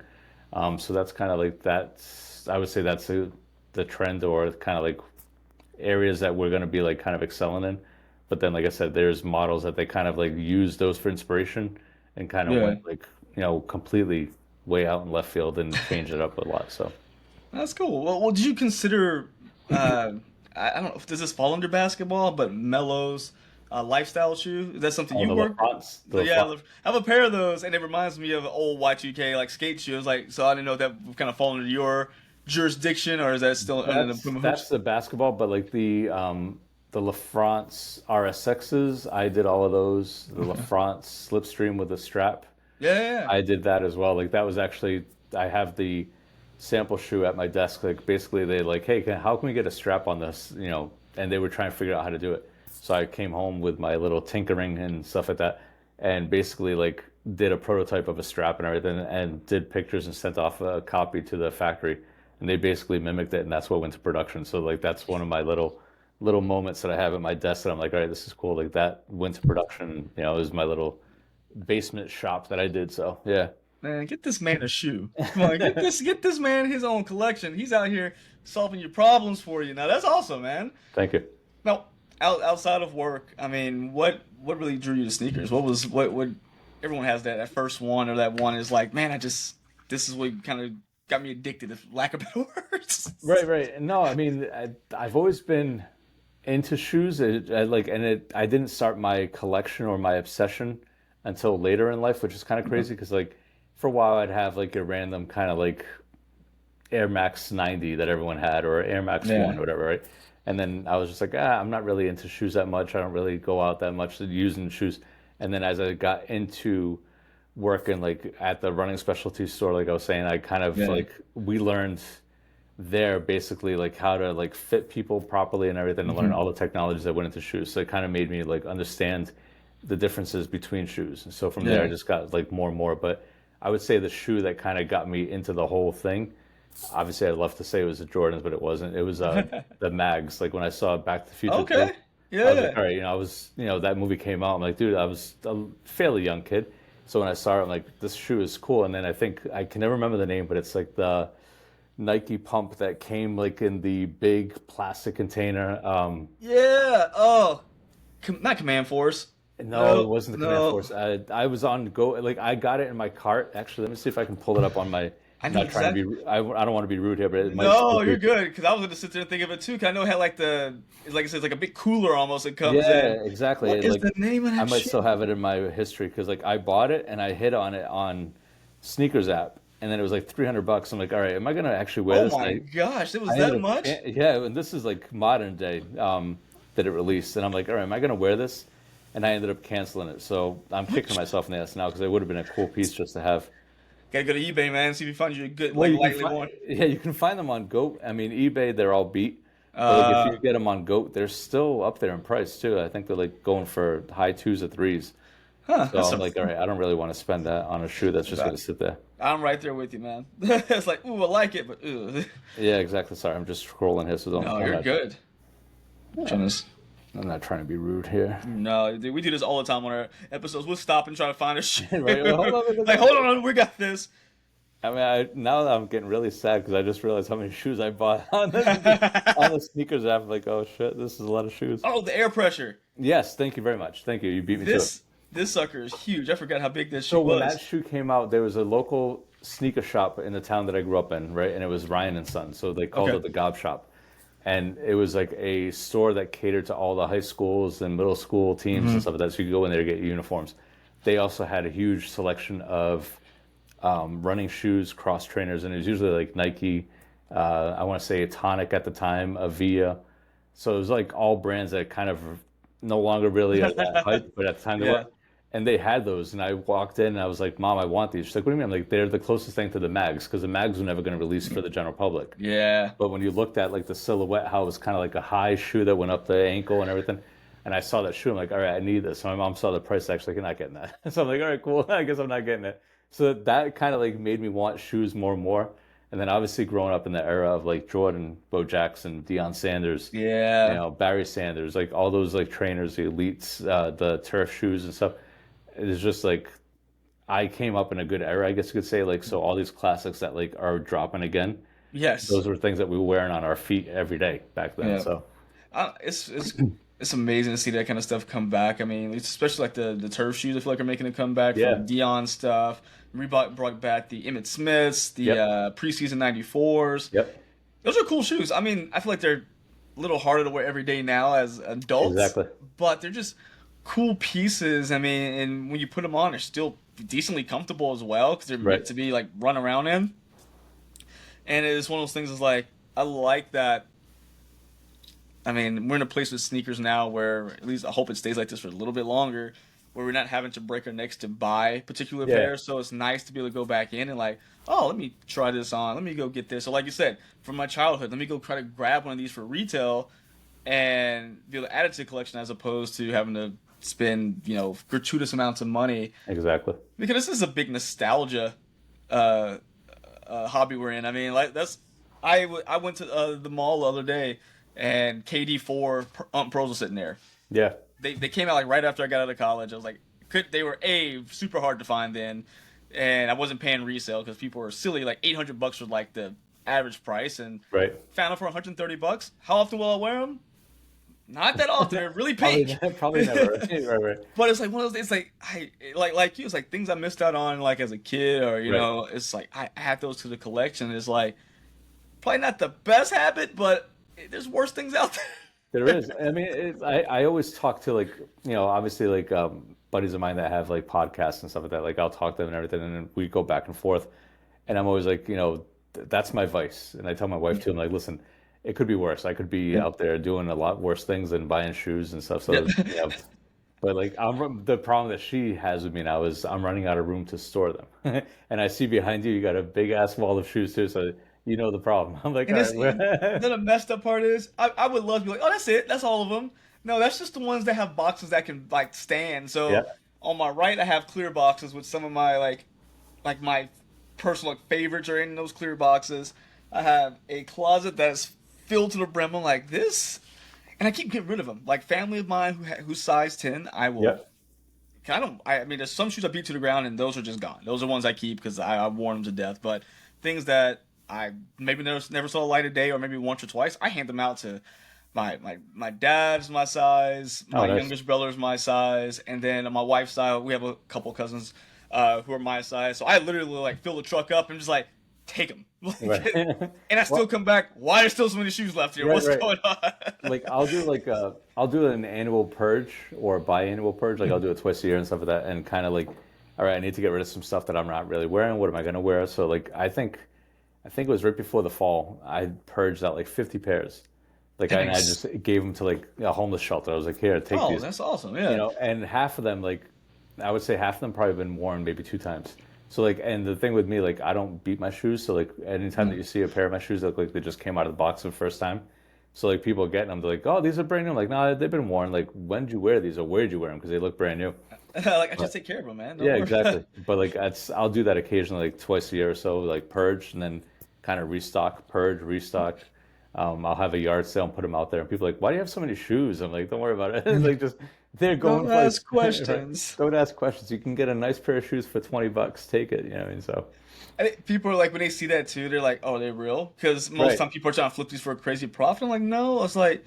So that's kind of like that's, I would say that's the trend or kind of like areas that we're going to be like kind of excelling in. But then, like I said, there's models that they kind of like use those for inspiration and kind of Yeah. went like, completely way out in left field and changed it up a lot. So, That's cool. Well, did you consider? Uh, I don't know if does this fall under basketball, but Melo's lifestyle shoe. Is that something oh, you the work? LaFrance, the Yeah, LaFrance. I have a pair of those, and it reminds me of old Y2K like skate shoes. Like, so I didn't know if that would kind of fall under your jurisdiction, or is that still under the Puma That's hoops? the basketball, but like the LaFrance RSXs, I did all of those. The LaFrance Slipstream with the strap, Yeah, yeah, yeah. I did that as well. Like that was actually, I have the sample shoe at my desk. Like basically they like, hey, how can we get a strap on this? And they were trying to figure out how to do it. So I came home with my little tinkering and stuff like that, and basically like did a prototype of a strap and everything, and did pictures and sent off a copy to the factory, and they basically mimicked it, and that's what went to production. So like that's one of my little moments that I have at my desk that I'm like, all right, this is cool. Like that went to production. It was my little basement shop that I did. So yeah, Man, get this man a shoe. Come on, get this man his own collection. He's out here solving your problems for you. Now that's awesome, man. thank you. Now, outside of work, I mean, what really drew you to sneakers? What everyone has that first one or that one is like, man, this is what kind of got me addicted, if lack of better words. Right, right. No, I mean, I've always been into shoes. I didn't start my collection or my obsession until later in life, which is kind of crazy because like for a while I'd have like a random kind of like Air Max 90 that everyone had or Air Max 1 Yeah. or whatever, right? And then I was just like, I'm not really into shoes that much. I don't really go out that much using shoes. And then as I got into working like at the running specialty store, like I was saying, I kind of Yeah. like we learned there basically like how to like fit people properly and everything and learn all the technologies that went into shoes. So it kind of made me like understand the differences between shoes. And so from there I Yeah. just got like more and more. But I would say the shoe that kind of got me into the whole thing, obviously I'd love to say it was the Jordans, but it wasn't. It was the Mags. Like when I saw Back to the Future 2, Okay. I was like, Yeah. all right, I was, that movie came out. I'm like, dude, I was a fairly young kid. So when I saw it, I'm like, this shoe is cool. And then I think, I can never remember the name, but it's like the Nike pump that came like in the big plastic container. Yeah. Oh, not Command Force. No, it No, wasn't the Command no. Force. I was on go, like I got it in my cart. Actually, let me see if I can pull it up on my, I I'm know not trying to exactly. be, I don't want to be rude here, but it might still No, be. you're good. Because I was gonna sit there and think of it too. Cause I know it had like it's like I said, it's like a big cooler almost that comes in. Yeah, exactly. What is Like the name of I that might shit? still have it in my history because like I bought it and I hit on it on Sneakers app, and then it was like $300. I'm like, all right, am I gonna actually wear Oh this? my gosh, it was I ended that up, much? yeah, and this is like modern day that it released, and I'm like, all right, am I gonna wear this? And I ended up canceling it, so I'm kicking myself in the ass now because it would have been a cool piece just to have. Gotta go to eBay, man. See if you find you a good, Well, like you can lightly find, worn. yeah, you can find them on Go. I mean, eBay, they're all beat. But like if you get them on Goat, they're still up there in price too. I think they're like going for high twos or threes. Huh, So I'm like, all right, I don't really want to spend that on a shoe that's just that- gonna sit there. I'm right there with you, man. It's like, ooh, I like it, but ooh. Yeah, exactly. Sorry, I'm just scrolling here, so don't. No, you're good. I'm not trying to be rude here. No, dude, we do this all the time on our episodes. We'll stop and try to find a shoe. Right, well, hold on, Like, hold on, we got this. I mean, now I'm getting really sad because I just realized how many shoes I bought on on the sneakers app. Like, oh shit, this is a lot of shoes. Oh, the air pressure. Yes, thank you very much. Thank you. You beat me to it. This sucker is huge. I forgot how big this shoe So was. when that shoe came out, there was a local sneaker shop in the town that I grew up in, right? And it was Ryan and Son, so they called it the Gob Shop. And it was like a store that catered to all the high schools and middle school teams and stuff like that. So you could go in there to get uniforms. They also had a huge selection of running shoes, cross trainers, and it was usually like Nike. I want to say a Tonic at the time, Avia. So it was like all brands that kind of no longer really at that height, but at the time they were. And they had those, and I walked in and I was like, "Mom, I want these." She's like, "What do you mean?" I'm like, "They're the closest thing to the mags because the mags were never going to release for the general public." Yeah. But when you looked at like the silhouette, how it was kind of like a high shoe that went up the ankle and everything, and I saw that shoe, I'm like, "All right, I need this." So my mom saw the price, actually, I'm not getting that. So I'm like, "All right, cool. I guess I'm not getting it." So that kind of like made me want shoes more and more. And then obviously growing up in the era of like Jordan, Bo Jackson, Deion Sanders, Barry Sanders, like all those like trainers, the elites, the turf shoes and stuff. It's just like I came up in a good era, I guess you could say. Like, so all these classics that like are dropping again. Yes. Those were things that we were wearing on our feet every day back then. Yeah. So it's amazing to see that kind of stuff come back. I mean, especially like the turf shoes. I feel like are making a comeback from Deion stuff. Reebok brought back the Emmitt Smiths, the preseason '94s. Yep. Those are cool shoes. I mean, I feel like they're a little harder to wear every day now as adults. Exactly. But they're just cool pieces. I mean, and when you put them on, they're still decently comfortable as well because they're meant to be like run around in. And it's one of those things. Is like I like that. I mean, we're in a place with sneakers now where at least I hope it stays like this for a little bit longer, where we're not having to break our necks to buy particular pairs. So it's nice to be able to go back in and like, oh, let me try this on. Let me go get this. So like you said, from my childhood, let me go try to grab one of these for retail and be able to add it to the collection as opposed to having to spend, gratuitous amounts of money. Exactly. Because this is a big nostalgia hobby we're in. I mean, like I went to the mall the other day and KD4 Pros were sitting there. Yeah. They came out like right after I got out of college. I was like, they were super hard to find then, and I wasn't paying resale because people were silly. Like $800 was like the average price, and found them for $130. How often will I wear them? Not that often. They're really pink. Probably never. Right. But it's like one of those. It's like like you. It's like things I missed out on like as a kid, or know. It's like I add those to the collection. It's like probably not the best habit, but there's worse things out there. There is. I mean, I always talk to like, obviously like buddies of mine that have like podcasts and stuff like that. Like I'll talk to them and everything, and then we go back and forth. And I'm always like, that's my vice. And I tell my wife too, I'm like, listen, it could be worse. I could be out there doing a lot worse things than buying shoes and stuff. So, But like the problem that she has with me now is I'm running out of room to store them. And I see behind you got a big ass wall of shoes too. So you know the problem. I'm like, then the messed up part is, I would love to be like, oh, that's it. That's all of them. No, that's just the ones that have boxes that can like stand. So on my right, I have clear boxes with some of my like my personal favorites are in those clear boxes. I have a closet that's filled to the brim. I'm like this, and I keep getting rid of them. Like family of mine who's size 10, I will. I mean, there's some shoes I beat to the ground, and those are just gone. Those are ones I keep because I've worn them to death. But things that I maybe never saw the light of day, or maybe once or twice, I hand them out to my dad's my size, my youngest brother's my size, and then on my wife's side, we have a couple cousins who are my size. So I literally like fill the truck up and just like take them. And I still come back. Why are there still so many shoes left here? What's going on? Like I'll do an annual purge or a biannual purge. Like I'll do it twice a year and stuff like that, and kind of like, all right, I need to get rid of some stuff that I'm not really wearing. What am I going to wear? So like I think it was right before the fall. I purged out like 50 pairs. Like I just gave them to like a homeless shelter. I was like, here, take these. Oh, that's awesome. Yeah. And half of them, like I would say half of them probably been worn maybe 2 times. So like, and the thing with me, like I don't beat my shoes. So like anytime that you see a pair of my shoes that look like they just came out of the box for the first time, So like people getting them, they're like, "Oh, these are brand new." I'm like, "No, they've been worn. Like, when did you wear these, or where did you wear them? Because they look brand new." Like I just But take care of them, man. Don't yeah, worry about exactly. But like I'll do that occasionally, like twice a year or so, like purge and then kind of restock, purge, restock. I'll have a yard sale and put them out there, and people are like, "Why do you have so many shoes?" I'm like, "Don't worry about it. Like just they're going Don't for like ask right. questions. Don't ask questions. You can get a nice pair of shoes for $20. Take it. You know what I mean? So I think people are like when they see that too, they're like, "Oh, they're real," because most right, time people are trying to flip these for a crazy profit. I'm like, no, it's like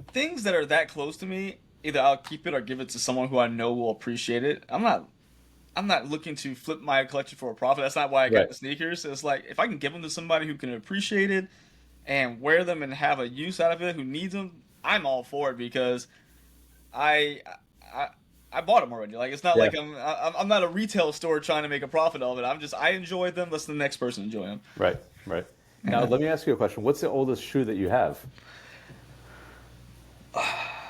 things that are that close to me. Either I'll keep it or give it to someone who I know will appreciate it. I'm not looking to flip my collection for a profit. That's not why I got right. the sneakers. It's like if I can give them to somebody who can appreciate it and wear them and have a use out of it, who needs them, I'm all for it because I I I bought them already. Like it's not Yeah, like I'm not a retail store trying to make a profit of it. I enjoy them. Let's the next person enjoy them. right, right. Now Yeah. let me ask you a question. What's the oldest shoe that you have?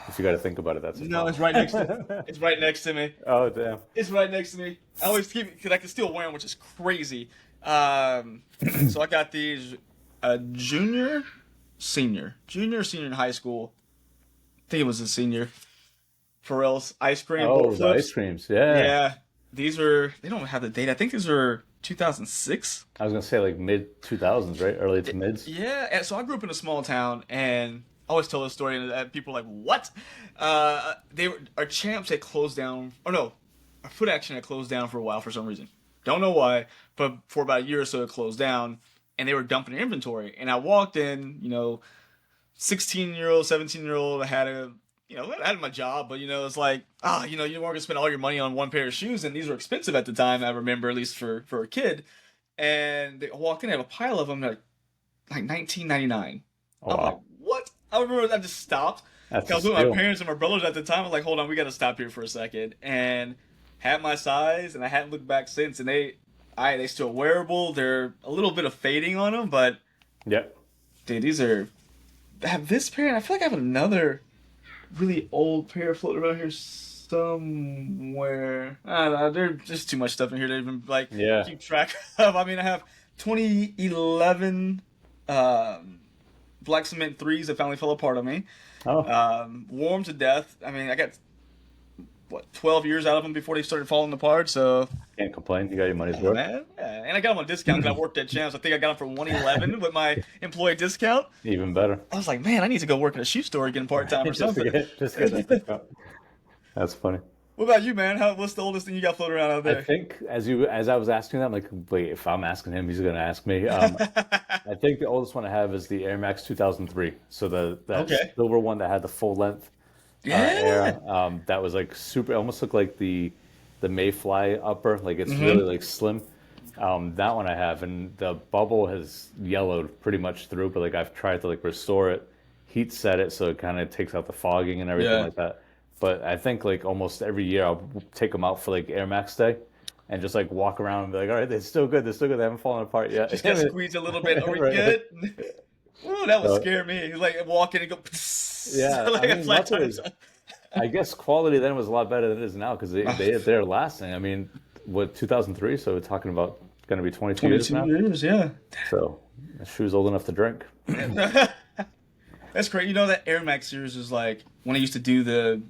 If you got to think about it, that's a No, problem. it's right next to it's right next to me. Oh damn. It's right next to me. I always keep it because I can still wear them, which is crazy. So I got these junior, senior in high school. I think it was a senior. Pharrell's ice cream boat Oh, the ice flips. creams. Yeah. Yeah, these were. They don't have the date. I think these were 2006. I was gonna say like mid 2000s, right? Early to mids. Yeah, and so I grew up in a small town, and I always tell this story, and people are like, "What?" They were our champs had closed down. Oh no, our foot action had closed down for a while for some reason. Don't know why, but for about a year or so it closed down, and they were dumping their inventory. And I walked in, 16-year-old, 17-year-old. I had I had my job, but it's like, you weren't gonna spend all your money on one pair of shoes, and these were expensive at the time. I remember, at least for a kid. And they walked in, I have a pile of them, like 1999. Oh I'm like, wow, what? I remember I just stopped. that's I a was with my steal. parents and my brothers at the time. I was like, hold on, we got to stop here for a second. And had my size, and I hadn't looked back since. And they still wearable. They're a little bit of fading on them, but Yep. dude, these are. I have this pair, and I feel like I have another really old pair floating around here somewhere. I don't know. There's just too much stuff in here to even like Yeah. keep track of. I mean, I have 2011 black cement threes that finally fell apart on me. Oh, Warm to death. I mean, I got 12 years out of them before they started falling apart. So, can't complain. You got your money's yeah, worth. man, yeah. And I got them on discount because I worked at Champs. I think I got them for 111 with my employee discount. Even better. I was like, man, I need to go work in a shoe store again part time or something. Just to get that discount. That's funny. What about you, man? What's the oldest thing you got floating around out I there? think as I was asking that, I'm like, wait, if I'm asking him, he's gonna ask me. I think the oldest one I have is the Air Max 2003. So that Okay. silver one that had the full length Yeah. Air. That was like super. It almost looked like the Mayfly upper. Like it's really Mm-hmm. like slim. That one I have, and the bubble has yellowed pretty much through. But like I've tried to like restore it, heat set it so it kind of takes out the fogging and everything Yeah. like that. But I think like almost every year I'll take them out for like Air Max Day, and just like walk around and be like, all right, they're still good. They're still good. They haven't fallen apart yet. Just gotta squeeze a little bit. Are we Right, right. good? Ooh, that would So, scare me. Like walk in and go yeah, like I a mean, flat luckily, tire. I guess quality then was a lot better than it is now because they're lasting. I mean, what 2003? So we're talking about going to be 22 years 22 now. years, yeah. So the shoe's old enough to drink. That's great. You know that Air Max series is like when I used to do the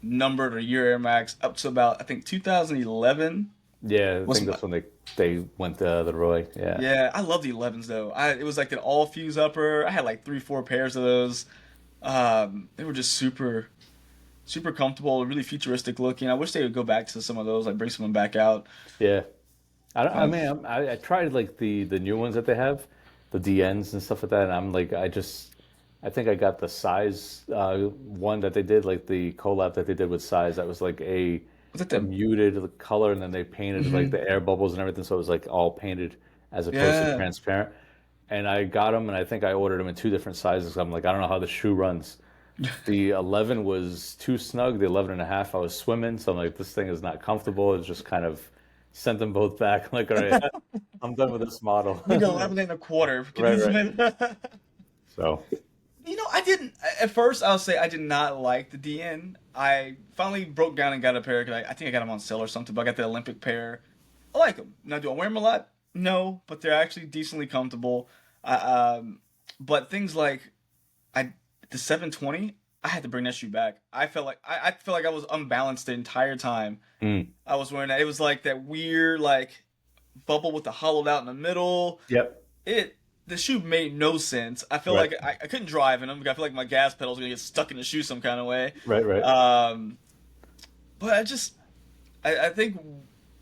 numbered or year Air Max up to about I think 2011. Yeah, I Was think that's when they went the Roy. Yeah. Yeah, I love the 11s though. It was like an all fuse upper. I had like 3-4 pairs of those. They were just super comfortable, really futuristic looking. I wish they would go back to some of those, like bring some of them back out. Yeah. I Um, mean, I tried like the new ones that they have, the DNs and stuff like that, and I'm like, I think I got the size one that they did, like the collab that they did with size. That was like was it a the? muted color, and then they painted like Mhm. the air bubbles and everything, so it was like all painted as opposed to Yeah. transparent. And I got them, and I think I ordered them in two different sizes. I'm like, I don't know how the shoe runs. The 11 was too snug. The 11 and a half, I was swimming, so I'm like, this thing is not comfortable. It's just kind of sent them both back. I'm like, all right, I'm done with this model. You go 11 and a quarter. Right, right. So, I didn't. At first, I'll say I did not like the DN. I finally broke down and got a pair because I think I got them on sale or something. But I got the Olympic pair. I like them. Now, do I wear them a lot? No, but they're actually decently comfortable. But things like I the 720, I had to bring that shoe back. I felt like I felt like I was unbalanced the entire time Mm. I was wearing that. It was like that weird like bubble with the hollowed out in the middle. Yep. The shoe made no sense. I feel Right. like I couldn't drive in them because I feel like my gas pedal's gonna get stuck in the shoe some kind of way. Right. Right. But I think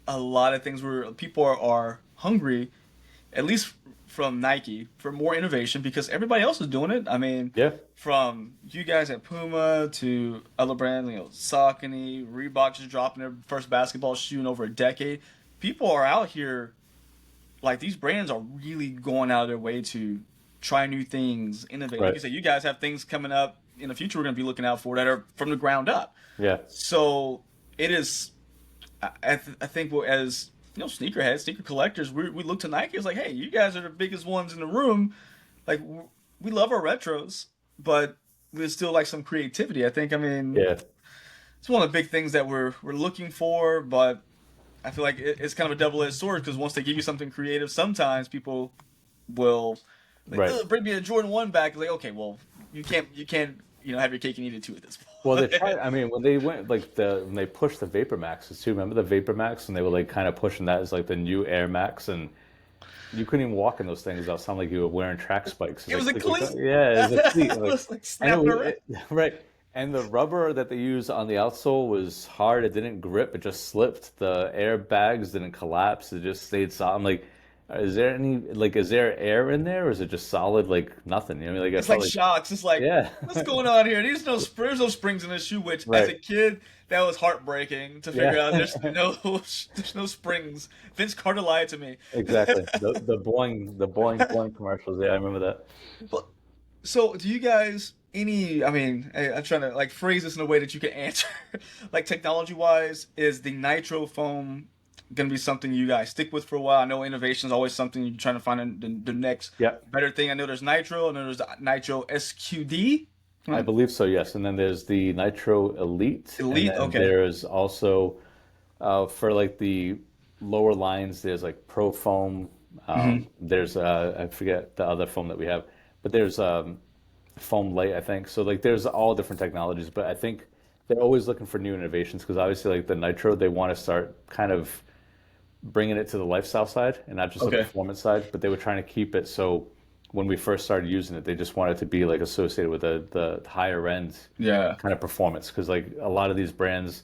a lot of things where people are hungry, at least from Nike, for more innovation because everybody else is doing it. I mean, Yeah. from you guys at PUMA to other brands, Saucony, Reebok just dropping their first basketball shoe in over a decade. People are out here, like these brands are really going out of their way to try new things, innovate. Right. Like you said, you guys have things coming up in the future we're going to be looking out for that are from the ground up. Yeah. So it is, I think as sneakerheads, sneaker collectors, we look to Nike. It's like, hey, you guys are the biggest ones in the room. Like we love our retros, but there's still like some creativity. I mean, Yeah. it's one of the big things that we're looking for, but I feel like it's kind of a double-edged sword because once they give you something creative, sometimes people will bring me a Jordan 1 back. Like, okay, well, you can't have your cake and eat it too at this point. Well, they tried. I mean, when they went when they pushed the Vapor Maxes too. Remember the Vapor Max, and they were like kind of pushing that as like the new Air Max, and you couldn't even walk in those things without sounding like you were wearing track spikes. It was a cleat. Yeah, it was a cleat. It was like snapping around. Right. And the rubber that they used on the outsole was hard. It didn't grip. It just slipped. The airbags didn't collapse. It just stayed solid. I'm like, is there air in there, or is it just solid, like nothing? You know, what I mean? It's like shocks. It's like, yeah. What's going on here? There's no springs in this shoe. Which, as a kid, that was heartbreaking to figure out. There's no springs. Vince Carter lied to me. Exactly. The Boeing commercials. Yeah, I remember that. But, so, do you guys? I'm trying to like phrase this in a way that you can answer. Like technology-wise, is the nitro foam going to be something you guys stick with for a while? I know innovation is always something you're trying to find the next better thing. I know there's nitro, and then there's the nitro SQD. I believe so, yes. And then there's the Nitro Elite. Okay. There's also for like the lower lines, there's like Pro Foam. There's I forget the other foam that we have, but there's Foam Light, I think. So like there's all different technologies, but I think they're always looking for new innovations because obviously like the Nitro, they want to start kind of bringing it to the lifestyle side and not just the performance side, but they were trying to keep it so when we first started using it, they just wanted to be like associated with the higher end kind of performance because like a lot of these brands,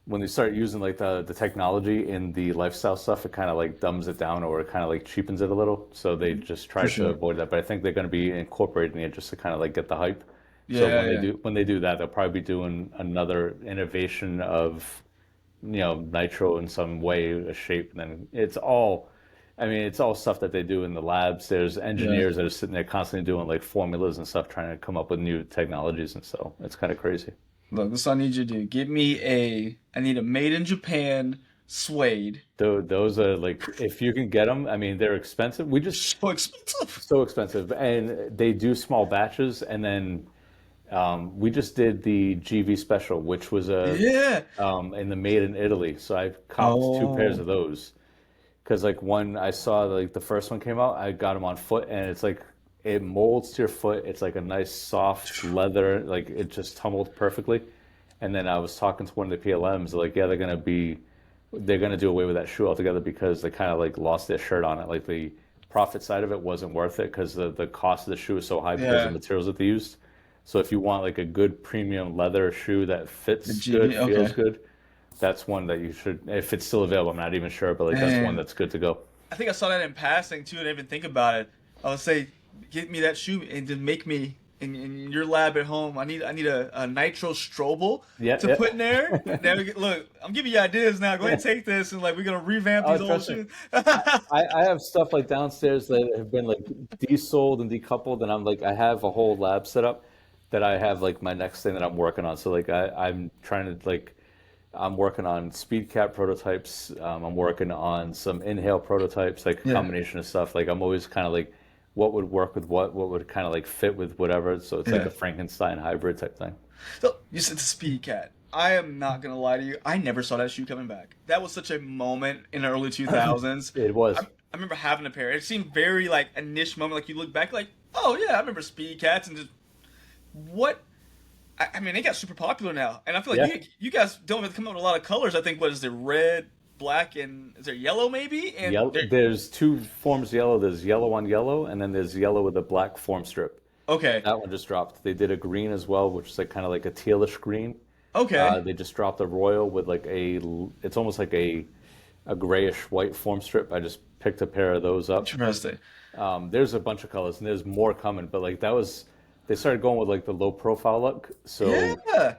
when they start using like the technology in the lifestyle stuff, it kind of like dumbs it down or it kind of like cheapens it a little. So they just try to avoid that. But I think they're going to be incorporating it just to kind of like get the hype. When they do that, they'll probably be doing another innovation of, nitro in some way, a shape. And then it's all stuff that they do in the labs. There's engineers that are sitting there constantly doing like formulas and stuff, trying to come up with new technologies. And so it's kind of crazy. Look, this is what I need you to do. I need a made in Japan suede. Those are like, if you can get them, I mean, they're expensive. So expensive. And they do small batches. And then we just did the GV special, which was in the made in Italy. So I copped 2 pairs of those. Because like one, I saw like the first one came out, I got them on foot and it's like, it molds to your foot. It's like a nice soft leather, like it just tumbled perfectly. And then I was talking to one of the PLMs, like, yeah, they're gonna do away with that shoe altogether because they kind of like lost their shirt on it. Like the profit side of it wasn't worth it because the cost of the shoe is so high because of the materials that they used. So if you want like a good premium leather shoe that fits good, feels good, that's one that you should, if it's still available, I'm not even sure, but like that's one that's good to go. I think I saw that in passing too, and I didn't even think about it. I would say, get me that shoe and then make me in your lab at home. I need a nitro Strobel to put in there. Look, I'm giving you ideas now. Go ahead and take this and like we're gonna revamp these old shoes. I have stuff like downstairs that have been like desoled and decoupled, and I'm like I have a whole lab set up that I have like my next thing that I'm working on. So like I'm trying to like. I'm working on speed cap prototypes. I'm working on some inhale prototypes, like a combination of stuff. Like I'm always kind of like, what would work with what would kind of like fit with whatever. So it's like a Frankenstein hybrid type thing. So you said the speed cat. I am not gonna lie to you. I never saw that shoe coming back. That was such a moment in the early 2000s. It was. I remember having a pair. It seemed very like a niche moment. Like you look back, like, oh yeah, I remember speed cats, and just what? I mean, they got super popular now, and I feel like Yeah. you guys don't have to come up with a lot of colors. I think what is there, red, black, and is there yellow maybe? And Yellow. There's two forms of yellow. There's yellow on yellow, and then there's yellow with a black form strip. okay, That one just dropped. They did a green as well, which is like kind of like a tealish green. okay, They just dropped a royal with like it's almost like a grayish white form strip. I just picked a pair of those up. interesting. There's a bunch of colors and there's more coming, but like they started going with like the low profile look. So Yeah,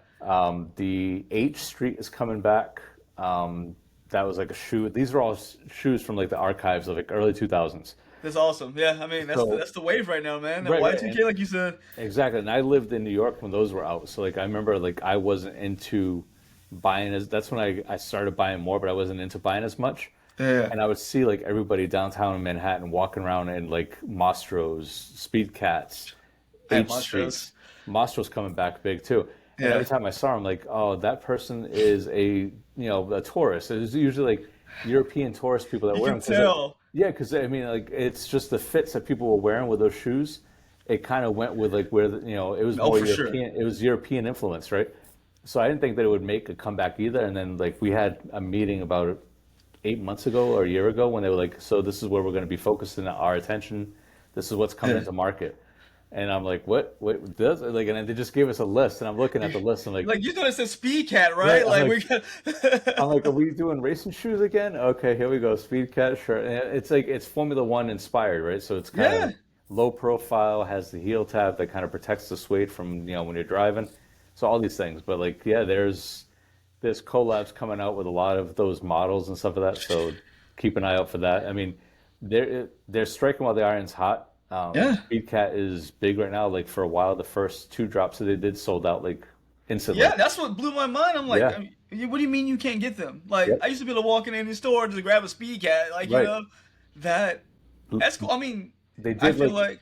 the H Street is coming back. That was like a shoe. These are all shoes from like the archives of like early 2000s. that's awesome. Yeah, I mean So that's the wave right now, man. That right, right. Y2K, like you said. Exactly. And I lived in New York when those were out. So like I remember like I wasn't into buying that's when I started buying more, but I wasn't into buying as much. Yeah, And I would see like everybody downtown in Manhattan walking around in like Mostros, Speed Cats, I have H Monstros. Streets. Mostros coming back big too. And Yeah, every time I saw him, like, oh, that person is a tourist. It's usually like European tourist people that you wear can them. Cause tell. yeah, because I mean, like, it's just the fits that people were wearing with those shoes. It kind of went with like where it was Oh, more for sure. European. It was European influence, right? So I didn't think that it would make a comeback either. And then like we had a meeting about 8 months ago or a year ago when they were like, so this is where we're going to be focusing our attention. This is what's coming Yeah. into market. And I'm like, what does like? And then they just gave us a list, and I'm looking at the list, and like, Like you know, it says Speed Cat, right? right? Like we got. I'm like, are we doing racing shoes again? Okay, here we go, Speed Cat shirt. And it's like it's Formula One inspired, right? So it's kind Yeah, of low profile, has the heel tab that kind of protects the suede from when you're driving. So all these things, but like, yeah, there's collabs coming out with a lot of those models and stuff like that. So keep an eye out for that. I mean, they're striking while the iron's hot. yeah. Speedcat is big right now. Like for a while, the first two drops that they did sold out like instantly. Yeah, that's what blew my mind. I'm like, Yeah. what do you mean you can't get them? Like, Yep. I used to be able to walk in any store to grab a Speed Cat. Like, Right. that that's cool. I mean, They I did feel like. like,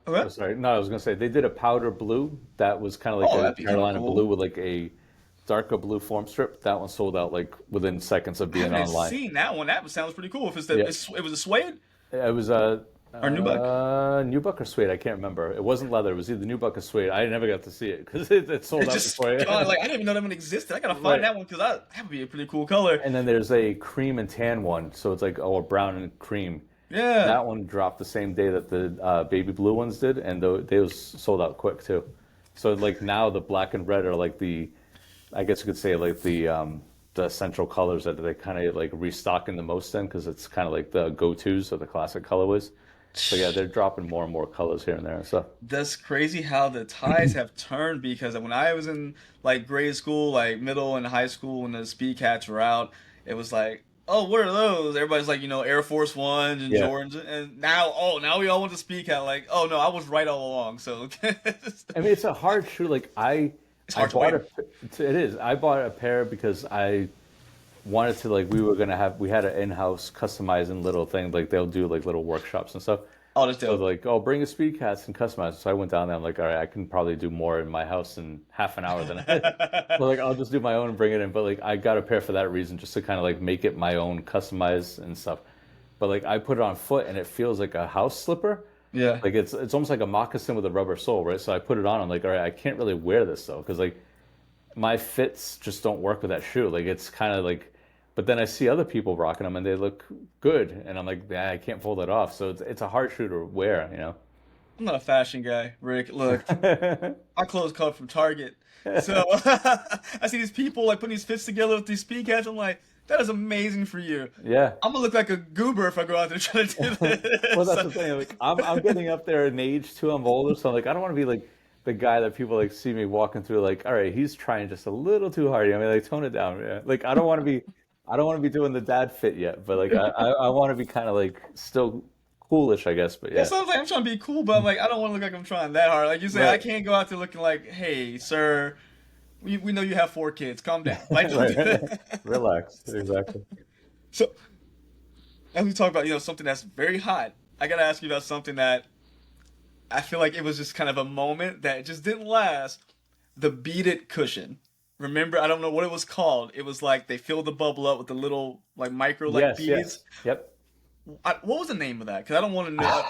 Oh, okay. sorry. No, I was gonna say they did a powder blue that was kind of like Oh, a that'd be kind of Carolina blue cool. with like a darker blue form strip. That one sold out like within seconds of I being haven't online. seen that one. That sounds pretty cool. If Yeah. it was a suede It was or nubuck. Nubuck or suede. I can't remember. It wasn't leather. It was either Nubuck or suede. I never got to see it because it sold It out just before. God, like I didn't even know that one existed. I gotta find Right. that one because that would be a pretty cool color. And then there's a cream and tan one. So it's like a brown and cream. Yeah. That one dropped the same day that the baby blue ones did, and those sold out quick too. So like now the black and red are like I guess you could say like the essential colors that they kind of like restocking the most in because it's kind of like the go-tos or the classic colorways. So yeah, they're dropping more and more colors here and there and stuff. That's crazy how the tides have turned because when I was in like grade school, like middle and high school, when the speed cats were out, it was like, oh, what are those? Everybody's like, Air Force Ones and Yeah. Jordans, and now we all want the speed cat. Like, oh no, I was right all along. So I mean, it's a hard shoe. Like it's I hard to bought wait. it is. I bought a pair because I wanted to like we had an in-house customizing little thing like they'll do like little workshops and stuff. Oh, that's So dope. like, oh, bring a speed cast and customize. So I went down there. I'm like, all right, I can probably do more in my house in half an hour than but like I'll just do my own and bring it in. But like I got a pair for that reason, just to kind of like make it my own, customize and stuff. But like I put it on foot and it feels like a house slipper. Yeah. Like it's almost like a moccasin with a rubber sole, right? So I put it on. I'm like, all right, I can't really wear this though, because like my fits just don't work with that shoe. Like it's kind of like, but then I see other people rocking them and they look good, and I'm like, yeah, I can't pull that off. So it's a hard shoe to wear. I'm not a fashion guy, Rick. Look, our clothes come from Target. So I see these people like putting these fits together with these speed cats. I'm like, that is amazing for you. Yeah. I'm gonna look like a goober if I go out there trying to do Well, this. that's the thing. Like I'm getting up there in age too. I'm older, so I'm like I don't want to be like the guy that people like see me walking through. Like, all right, he's trying just a little too hard. I mean, like tone it down. Yeah. Like I don't want to be doing the dad fit yet. But like I want to be kind of like still coolish, I guess. But It yeah, sounds like I'm trying to be cool, but I'm like, I don't want to look like I'm trying that hard. Like you say, I right, can't go out there looking like, hey, sir, we know you have 4 kids. Calm down. Like, don't do right. that. Relax. Exactly. So, as we talk about, something that's very hot, I gotta ask you about something that I feel like it was just kind of a moment that just didn't last. The beaded cushion. Remember, I don't know what it was called. It was like they filled the bubble up with the little like micro like Yes. beads. Yes. Yep. What was the name of that? Because I don't want to know.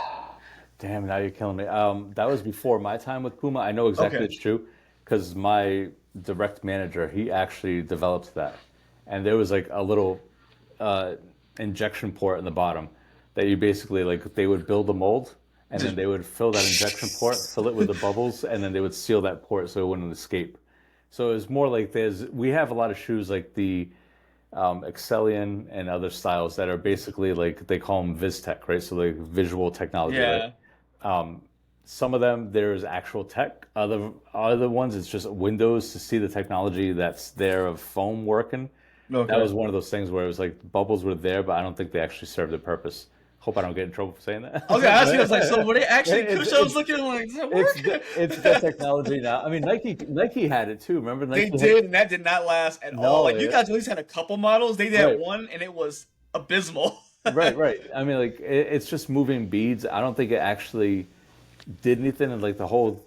Damn, now you're killing me. That was before my time with Puma. I know exactly Okay. it's true because my direct manager, he actually developed that. And there was like a little uh, injection port in the bottom that you basically like they would build a mold and then Just they would fill that injection port, fill it with the bubbles, and then they would seal that port so it wouldn't escape. So it was more like we have a lot of shoes like the Excellion and other styles that are basically like they call them VizTech, right? So like visual technology, right? yeah. Some of them there's actual tech. Other ones it's just windows to see the technology that's there of foam working. That Okay. was one of those things where it was like bubbles were there, but I don't think they actually served a purpose. Hope I don't get in trouble for saying that. Okay, I see. I was like, so were they actually it's cushions? I was it's looking like, does that it's work? it's the technology now. I mean, Nike had it too. Remember They Nike had did, and that did not last at all. no, Like you guys at least had a couple models. They did right. one, and it was abysmal. Right. I mean, like it's just moving beads. I don't think it actually did anything. And like the whole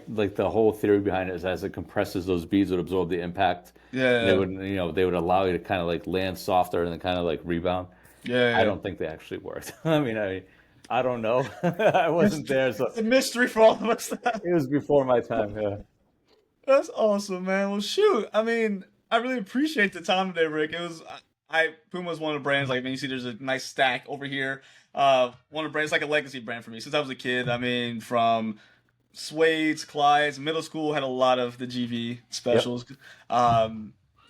like the whole theory behind it is as it compresses, those beads would absorb the impact, and Yeah, they would allow you to kind of like land softer and then kind of like rebound. I yeah. don't think they actually worked. I don't know. I wasn't there, so It's a mystery for all of us. it was before my time. Yeah. That's awesome, man. Well, shoot. I mean, I really appreciate the time today, Rick. It was Puma's one of the brands. Like, I mean, you see, there's a nice stack over here. One of the brands, like a legacy brand for me since I was a kid. I mean, from Suede's, Clyde's, middle school had a lot of the GV Yep. specials.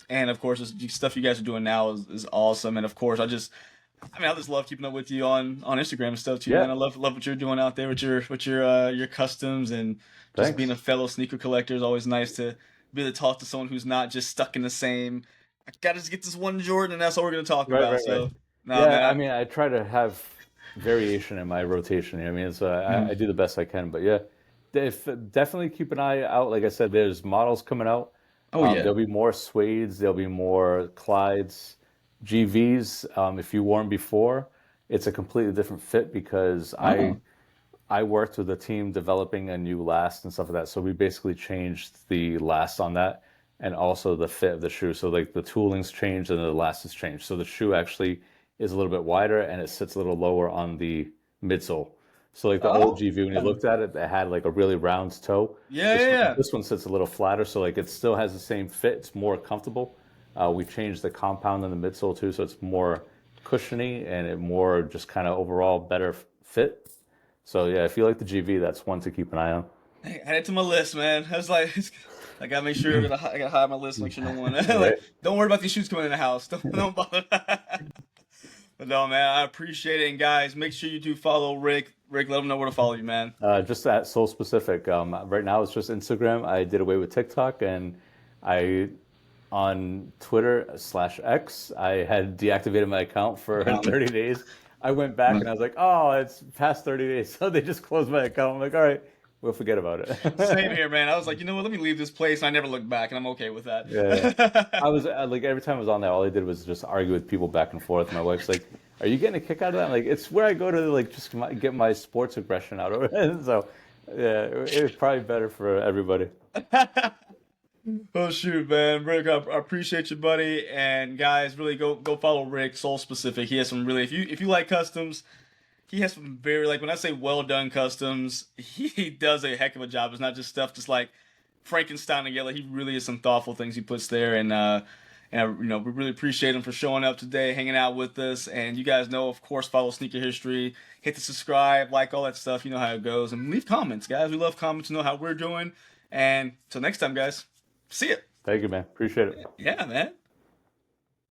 And of course, the stuff you guys are doing now is awesome. And of course, I just love keeping up with you on Instagram and stuff too, man. Yeah. I love what you're doing out there with your customs and just being Thanks. a fellow sneaker collector is always nice to be able to talk to someone who's not just stuck in the same. I gotta just get this one Jordan, and that's all we're gonna talk about. Right. So, no, Yeah. man, I mean, I try to have variation in my rotation here. I mean, I do the best I can, but yeah, if definitely keep an eye out. Like I said, there's models coming out. oh yeah, There'll be more Suedes, there'll be more Clydes, GVs. If you wore them before, it's a completely different fit because oh, I worked with a team developing a new last and stuff like that. So we basically changed the last on that and also the fit of the shoe. So like the tooling's changed and the last has changed. So the shoe actually is a little bit wider and it sits a little lower on the midsole. So like the old oh, GV, when you looked at it, it had like a really round toe. yeah, yeah, yeah. This one sits a little flatter, so like it still has the same fit. It's more comfortable. We changed the compound in the midsole too, so it's more cushiony and it more just kind of overall better fit. So yeah, if you like the GV, that's one to keep an eye on. Hey, add it to my list, man. I was like, I gotta make sure I gotta hide my list, make sure no one like. Right. Don't worry about these shoes coming in the house. Don't bother. But no, man, I appreciate it. And guys, make sure you do follow Rick. Rick, let him know where to follow you, man. Just that Soul Specific. Right now, it's just Instagram. I did away with TikTok, and I on Twitter/X. I had deactivated my account for 30 days. I went back and I was like, oh, it's past 30 days, so they just closed my account. I'm like, all right, we'll forget about Same it. here, man. I was like, you know what? Let me leave this place. And I never looked back, and I'm okay with Yeah. that. I was like every time I was on there, all I did was just argue with people back and forth. My wife's like, "Are you getting a kick out of that?" I'm like, it's where I go to like just get my sports aggression out of it. So, yeah, it was probably better for everybody. Oh shoot, man, Rick, I appreciate you, buddy. And guys, really go follow Rick. Soul Specific. He has some really if you like customs, he has some very like when I say well done customs, he does a heck of a job. It's not just stuff just like Frankenstein together. He really has some thoughtful things he puts there, and we really appreciate him for showing up today, hanging out with us. And you guys know, of course, follow Sneaker History, hit the subscribe, like all that stuff. You know how it goes, and leave comments, guys. We love comments to know how we're doing. And till next time, guys. See ya. Thank you, man. Appreciate it. Yeah, man.